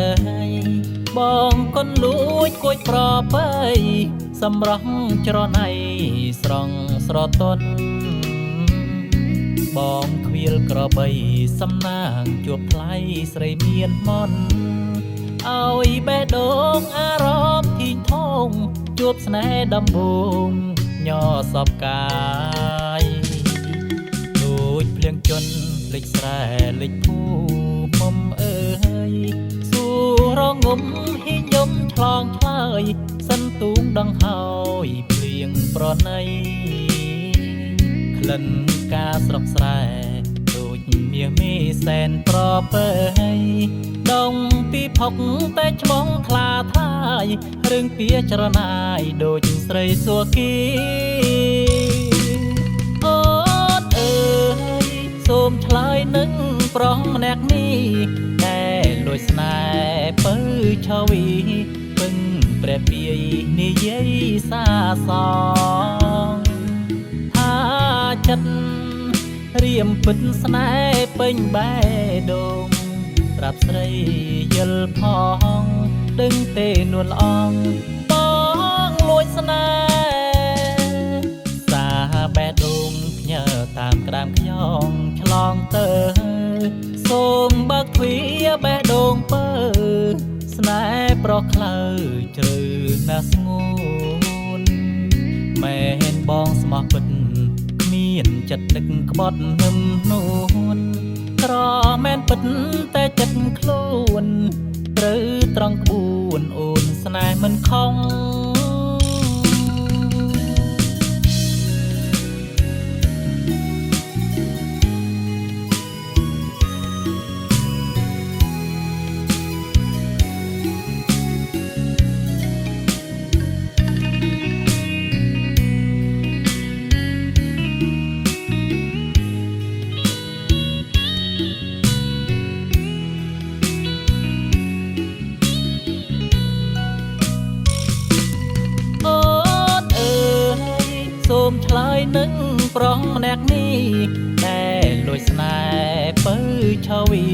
បងកូនលួចគួចប្របីសម្រស់ច្រណៃស្រងស្រទន់បងខ្វៀលក្របីសំណាងជួបថ្លៃស្រីមានមន់ឲ្យបេះដូងអារម្មណ៍ធីងធំជួបស្នេហ៍ដំបូងញ័រសពកាយដូចភ្លៀងជន់ភ្លេចស្រែលិចភូមុំអើយសួរងំហ៊ីញយំឆ្លងឆ្លើយសិនទូងដងហើយភ្លៀងប្រណីក្លិនការស្រស់ស្រែដូចមាសមេសែនប្រពៃដងពី ផុកតែឆ្មងថ្លាថ្លាយរឿងពីចរណាយដូចស្រីសួគីអូនអើយសូមឆ្លើយនឹងប្រុសម្នាក់នេះតែលួចស្នេហ៍ពៅឆវីពឹងព្រះពាយនិយាយសាសងថាចិត្តរៀមពិតស្នេហ៍ពេញបេះដូងប្រាប់ស្រីយល់ផងដឹងទេនួនអងបងលួចស្នេហ៍សាបេះដូងផ្ញើតាមក្តាមខ្យងឆ្លងទៅសូមបើកទ្វារបេះដូងពើស្នេហ៍ប្រោះខ្លៅជ្រៅណាស់ស្ងួនមែនបងស្មោះពិតមានចិត្តនឹកក្បត់នឹមនួនក្រមែនពិតតែចិត្តខ្លួនត្រូវត្រង់ក្បួនអូនស្នេហ៍មិនខំឆ្លើយនឹងប្រុសម្នាក់នេះតែលួចស្នេហ៍ពៅឆវី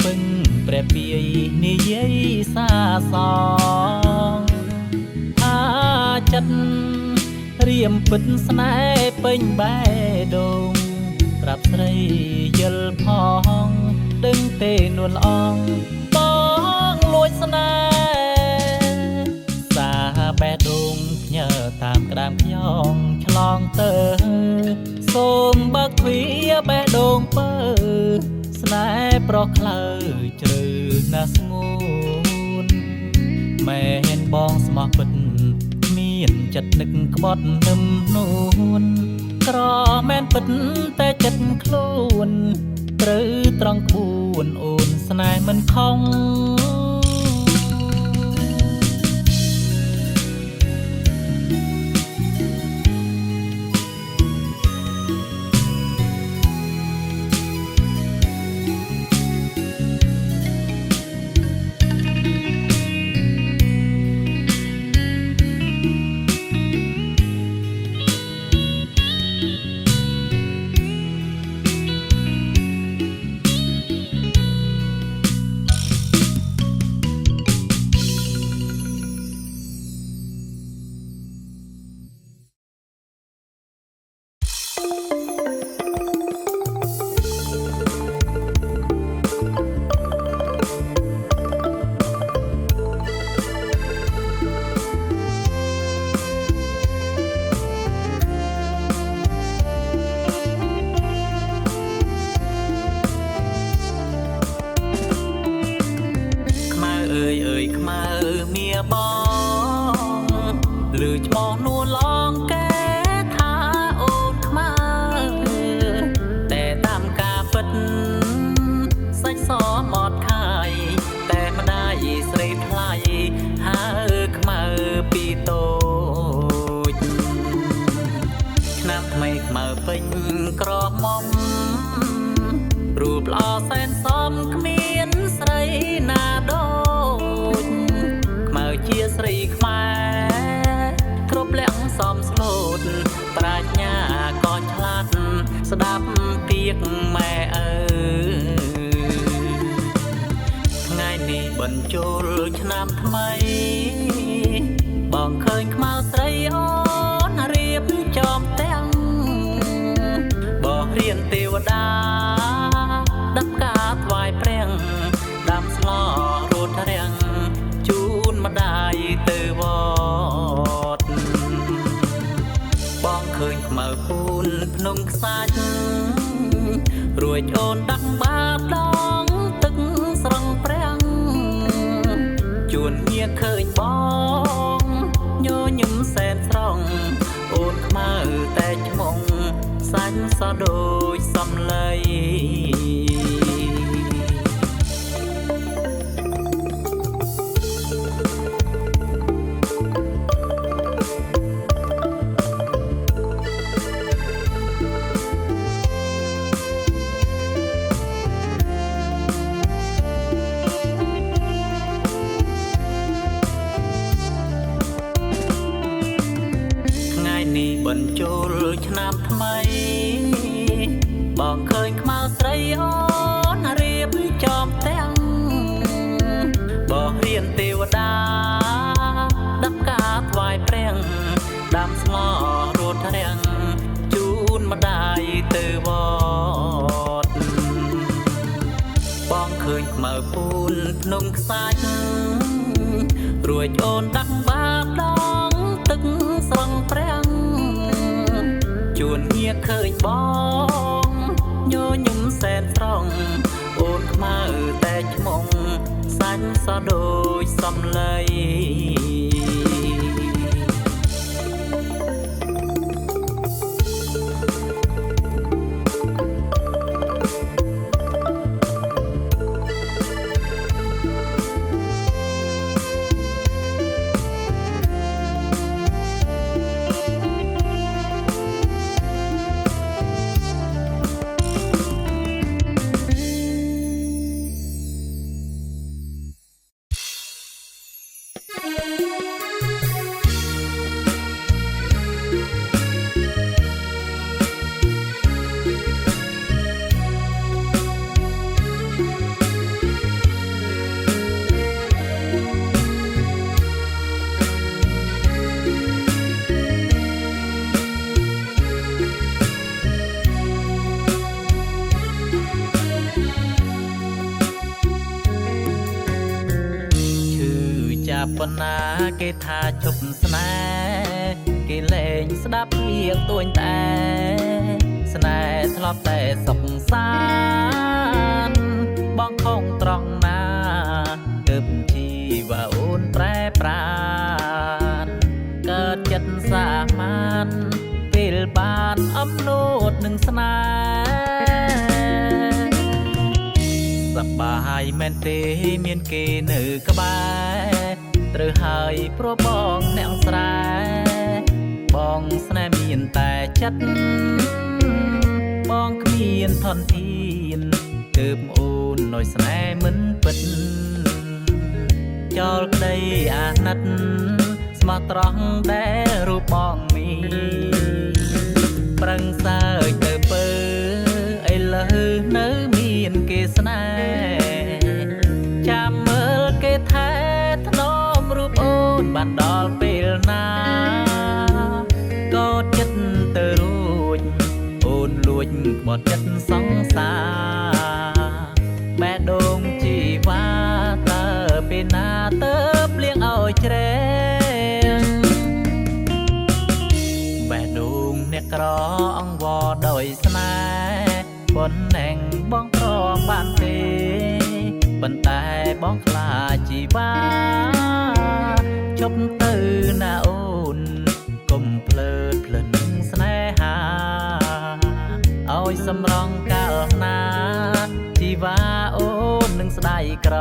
ពឹងព្រះពាយនិយាយសាសងថាចិត្តរៀមពិតស្នេហ៍ពេញបេះដូងប្រាប់ស្រីយល់ផងដឹងទេនួនអងបងលួចស្នេហ៍សាបេះដូងផ្ញើតាមក្តាមខ្យងឆ្លងទៅសូមបើកទ្វារបេះដូងពើស្នេហ៍ប្រោះខ្លៅជ្រៅណាស់ស្ងួនមែនបងស្មោះពិតមានចិត្តនឹកក្បត់នឹមនួនក្រមែនពិតតែចិត្តខ្លួនត្រូវត្រង់ក្បួនអូនស្នេហ៍មិនខំឮឈ្មោះនួនឡងកែថាអូនខ្មៅតែតាមការពិតសាច់សមាត់ខាយតែម្ដាយស្រីថ្លៃហៅខ្មៅពីតូចឆ្នាំថ្មីខ្មៅពេញក្រមុំរូបល្អសែនសមគ្មានស្រីណាដូចខ្មៅជាស្រីខ្មែរគ្រប់លះសំស្លូតប្រាជ្ញាក៏ឆ្លាតស្ដាប់ពាក្យម៉ែឪថ្ងៃនេះបញ្ចូលឆ្នាំថ្មីបងឃើញខ្មៅស្រីអូនរៀបចំទាំងបងរៀនទេវតាដឹកការថ្វាយព្រះដាំស្លរត់រាំងជូនម្ដាយទៅវត្តបងឃើញខ្មៅពូនភ្នំខ្សាច់រួចអូនដាក់បាតដងទឹកស្រង់ប្រាំងជួនងារឃើញបងញញឹមសែនស្រង់អូនខ្មៅតែឆ្មុំសាច់សដូចសំឡី ចូលឆ្នាំថ្មីបងឃើញខ្មៅស្រីអូនរៀបចំទាំងបោះរៀនទេវតាដាប់ការថ្វាយព្រះដាំស្ងោររត់រាំងជូនម្ដាយទៅវត្តបងឃើញខ្មៅពូនភ្នំខ្សាច់រួចអូនដាក់បាបដងទឹកស្រង់ប្រាំងជួនងារឃើញបងញញឹមសែនស្រង់អូនខ្មៅតែឈ្មោះសាច់សដូចសំឡីប៉ុណ្ណាគេថាជប់ស្នេហ៍គេលែងស្ដាប់ព្រៀងទួញតែស្នេហ៍ធ្លាប់តែសុខសាន្តបងខំត្រង់ណាទើបជីវ៉ាអូនប្រែប្រានកើតចិត្តសាមានពេលបានអំនួតនឹងស្នេហ៍សប្បាយមែនទេមានគេនៅក្បែរត្រូវហើយព្រោះបងអ្នកស្រែបងស្នេហ៍មានតែចិត្តបងគ្មានធនធានទើបអូននៅស្នេហ៍មិនពិតចោលក្តីអាណិតស្មោះត្រង់ដែលរូបបងមានប្រឹងសើចទៅពើឥឡូវនៅមានគេស្នេហ៍ចាំមើលគេថែថ្នមរូបអូនបានដល់ពេលណាកោតចិត្តទៅរួចអូនលួចបត់ចិត្តសង្សារបែដងជីវ៉ាតើពេលណាទៅភ្លៀងឲ្យជ្រែងបែដងអ្នកក្រអង្វរដោយស្នេហ៍ប៉ុនណែងបងព្រមបានទេប៉ុន្តែបងខ្លាចជីវ៉ាជប់ទៅណាអូនកុំភ្លើតភ្លិនស្នេហាឲ្យសម្រងកាលណាជីវ៉ាអូននឹងស្ដាយក្រ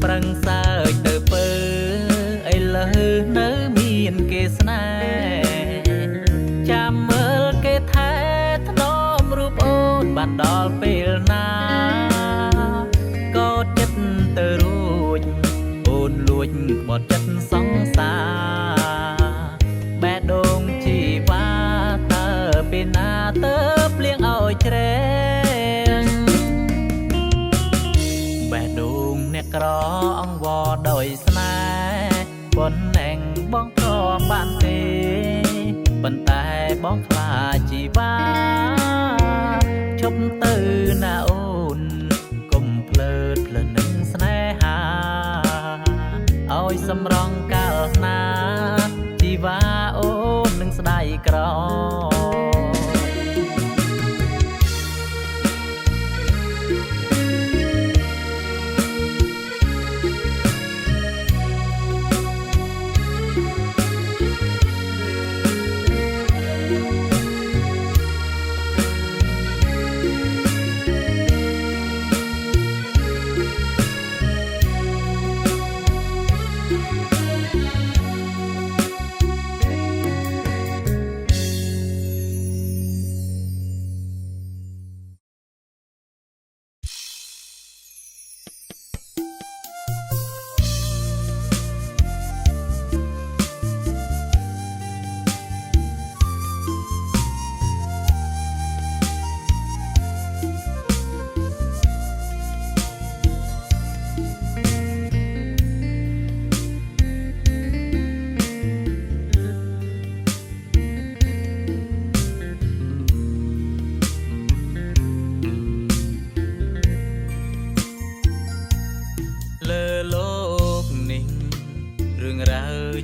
ប្រឹងសើចទៅពើឥឡូវនៅមានគេស្នេហ៍ចាំមើលគេថែថ្នមរូបអូនបានដល់ពេលណាកោតចិត្តទៅរួចអូនលួចបត់ចិត្តសង្សារបែដងជីវ៉ាតើពេលណាទៅភ្លៀងឲ្យជ្រែងបែដងអ្នកក្រអង្វរដោយស្នេហ៍ប៉ុនណែងបងព្រមបានទេប៉ុន្តែបងខ្លាចជីវ៉ាជប់ទៅណាអូនកុំភ្លើតភ្លើននឹងស្នេហាឲ្យសម្រងកាលណាជីវ៉ាអូននឹងស្ដាយក្រ เ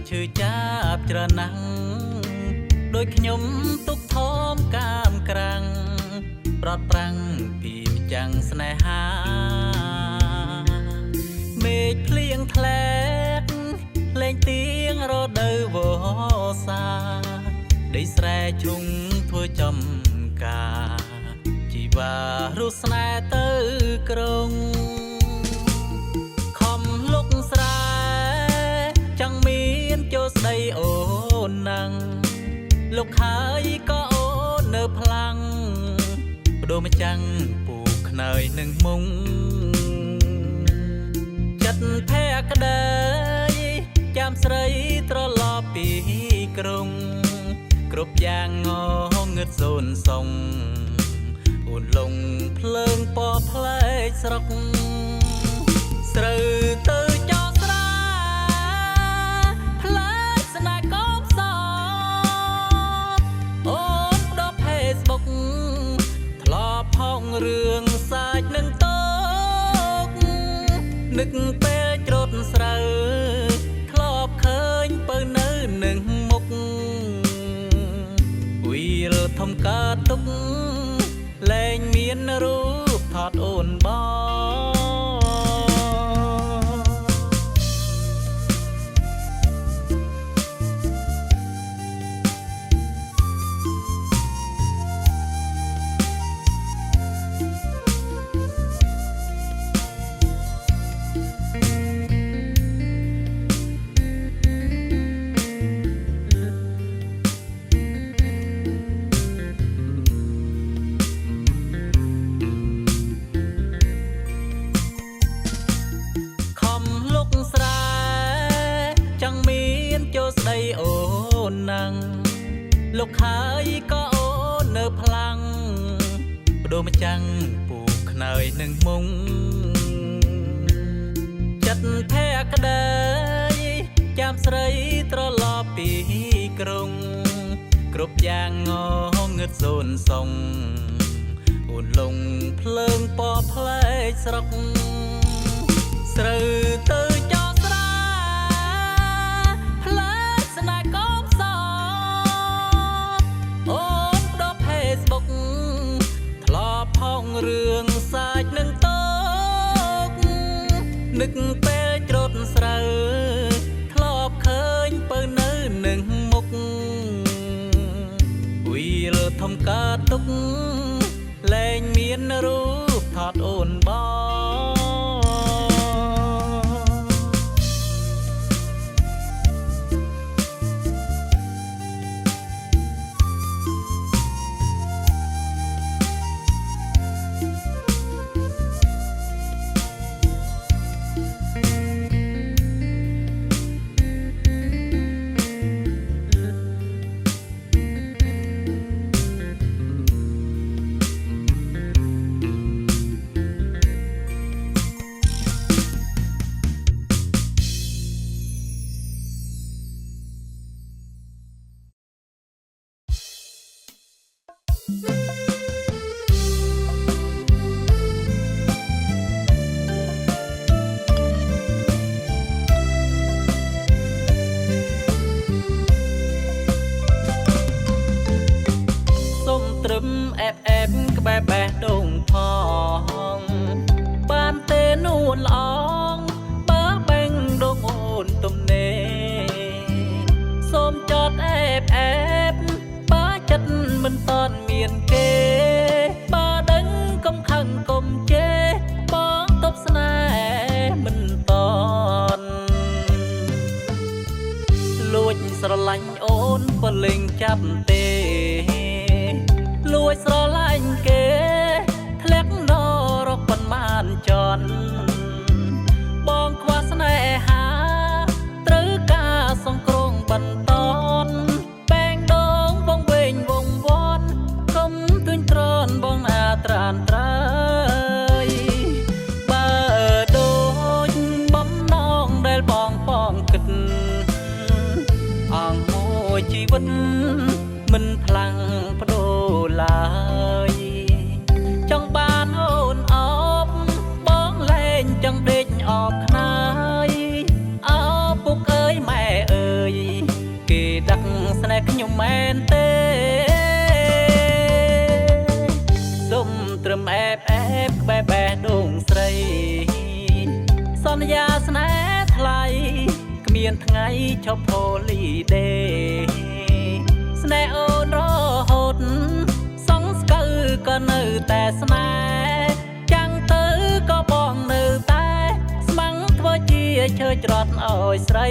ឈឺចាប់ច្រណាំងដោយខ្ញុំទុកថមកាមក្រាំងប្រត់ប្រាំងពីម្ចាំងស្នេហាមេឃភ្លៀងធ្លាក់លេងទៀងរដូវវស្សាដីស្រែឈុំធ្វើចំការជីវារស់ស្នេហ៍ទៅក្រុងខំលុកស្រែចង់មានចូលស្ដីអូនណាំងលុកហើយក៏អូននៅផ្លាំងបដូរម្ចាំងពូខ្នើយនឹងមុងចិត្តភក្តីចាំស្រីត្រឡប់ពីក្រុងគ្រប់យ៉ាងងងឹតសូនសងអូនលងភ្លើងពណ៌ផ្លែកស្រុកស្រូវទៅចោលស្រែផ្លែកស្នេហ៍កូនសអូនផ្ដោ Facebook ធ្លាប់ផុងរឿងសាច់នឹងតោកនឹកពេលច្រូតស្រូវធ្លាប់ឃើញពៅនៅនឹងមុខវីលធំកើតទុកលែងមានរូបថតអូនបងអូនណាំងលុកហើយក៏អូននៅផ្លាំងបដូរម្ចាំងពូខ្នើយនឹងមុងចិត្តភក្តីចាំស្រីត្រឡប់ពីក្រុងគ្រប់យ៉ាងងងឹតសូនសងអូនលងភ្លើងពណ៌ផ្លែកស្រុកស្រូវទៅចោលស្រែផ្លែកស្នេហ៍កូនសអូនផ្ដោ Facebook ធ្លាប់ផុងរឿងសាច់នឹងតោកនឹកពេលច្រូតស្រូវធ្លាប់ឃើញពៅនៅនឹងមុខវីលធំកើតទុកលែងមានរូបថតអូនបងក្បែរបេះដូងផងបានទេនួនល្អងបើបេងដូងអូនទំនេរសូមចតអែបបើចិត្តមិនតន់មានគេបើដឹងកុំខឹងកុំជេរបងតបស្នេហ៍មិនតន់លួចស្រឡាញ់អូនព្រលេងចាប់ទេលួចស្រឡាញ់គេធ្លាក់នរកប៉ុន្មានចន់បងខ្វះស្នេហាត្រូវការសង្គ្រោះបន្តបែងដងវងវែងវងវន់កុំទួញត្រន់បងអាត្រានត្រើយបើដូចបំណងដែលបងបងគិតអង្គមួយជីវិតមិនផ្លាំងបដូរឡើយចង់បានអូនអបបងលែងចង់ដេកអបខ្នើយអើពុកអើយម៉ែអើយ នេហ៍ខ្ញុំមែនទេសុំត្រឹមអែបក្បែបេះដូងស្រីសន្យាស្នេហ៍ថ្លៃគ្មានថ្ងៃឈប់ holiday ស្នេហ៍អូនរហូតសងស្កើក៏នៅតែស្នេហ៍ចាំងទៅក៏បងនៅតែស្មាំងធ្វើជាឈើច្រត់ឲ្យស្រី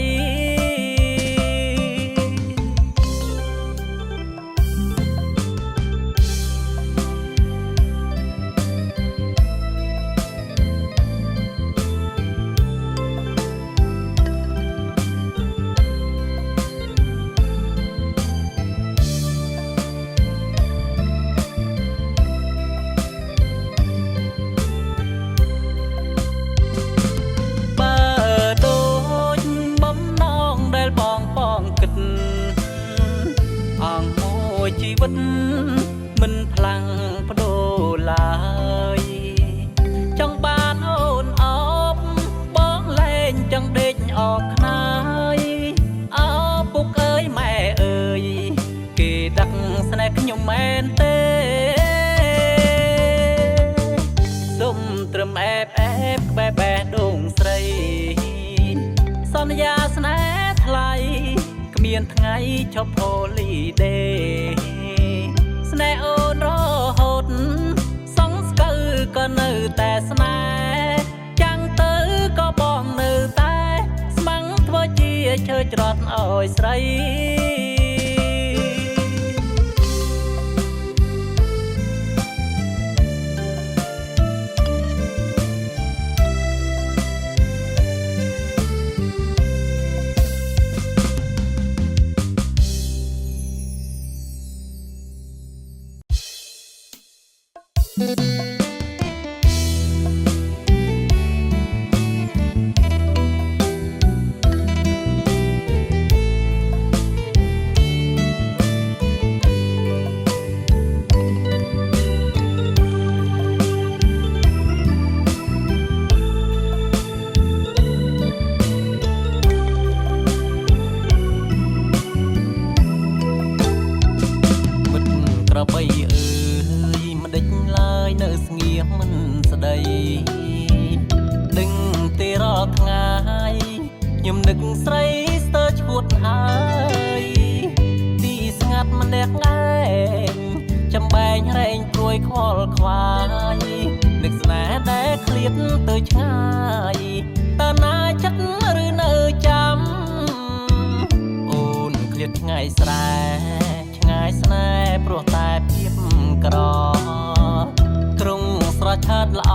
ជីវិតមិនផ្លាំងបដូរឡើយចង់បានអូនអបបងលែងចង់ដេកអកខ្នាយអើពុកអើយម៉ែអើយគេដាក់ស្នេហ៍ខ្ញុំមែនទេសុំត្រឹមអែបក្បែបេះដូងស្រីសន្យាស្នេហ៍ថ្លៃគ្មានថ្ងៃឈប់ holiday ស្នេហ៍អូនរហូតសងស្កើក៏នៅតែស្នេហ៍ចាំងទៅក៏បងនៅតែស្មាំងធ្វើជាឈើច្រត់ឲ្យស្រីបីអើយមិនដេចឡើយនៅស្ងៀមមិនស្ដីដឹងទេរាល់ថ្ងៃខ្ញុំនឹកស្រីស្ទើរឈួតហើយទីស្ងាត់ម្នាក់ឯងចំបែងរែងព្រួយខ្វល់ខ្វាយនឹកស្នេហ៍ដែលឃ្លាតទៅឆ្ងាយតើណាចិត្តឬនៅចាំអូនឃ្លាតថ្ងៃស្រែឆ្ងាយស្នេហ៍ព្រោះតែភាពក្រក្រុងស្រស់ឆើតល្អ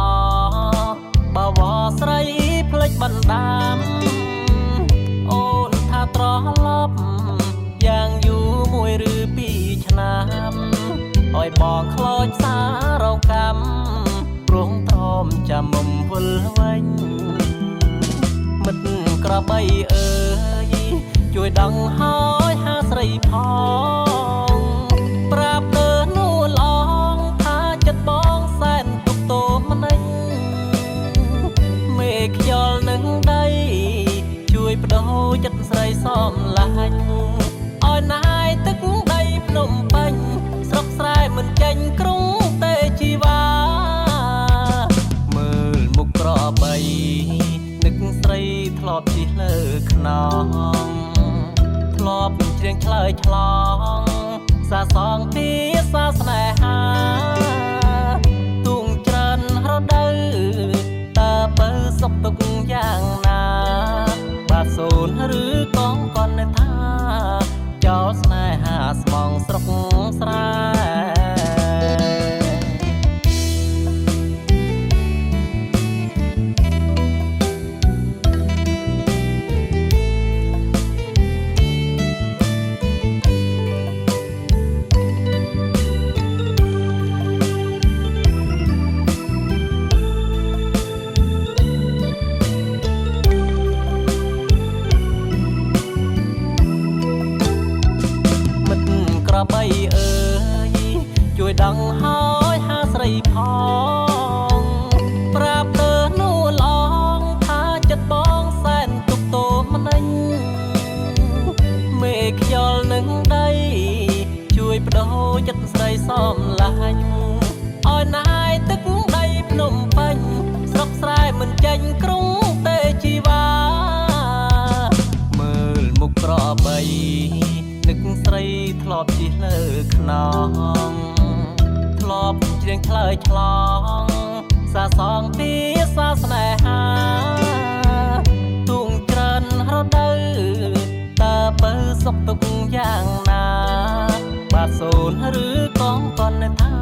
បវរស្រីភ្លេចបណ្ដាំអូនថាត្រឡប់យ៉ាងយូរមួយឬពីរឆ្នាំឲ្យបងខ្លោចសារងកម្មព្រោះទ្រាំចាំមុំវិលវិញមិត្តក្របីអើយជួយដង្ហើយហាស្រីផងប្រាប់លើនួនអងថាចិត្តបងសែនទុកទោមនិញមេខ្យល់នឹងដីជួយបដូរចិត្តស្រីសមឡាញ់ឲ្យណាយទឹកដីភ្នំពេញស្រុកស្រែមិនចេញក្រុងទេជីវ៉ាមើលមុខក្របីនឹកស្រីធ្លាប់ជិះលើខ្នងធ្លាប់ច្រៀងឆ្លើយឆ្លងសាសងពីសាសនាហាទូងច្រើនរដូវតើបើសុខទុក្ខយ៉ាងណាបាទសូនឬកងកនថាចោលស្នេហាស្មងស្រុកស្រែ សំឡាញ់អោយណាយទឹកដីភ្នំពេញស្រុកស្រែមិនចេញក្រុងទេជីវ៉ាមើលមុខក្របីនឹកស្រីធ្លាប់ជិះលើខ្នងធ្លាប់ច្រៀងឆ្លើយឆ្លងសាសងពីសាស្នេហាទូងច្រើនរដូវតើបើសុខទុក្ខយ៉ាងណាបាទសូនឬកងកនថា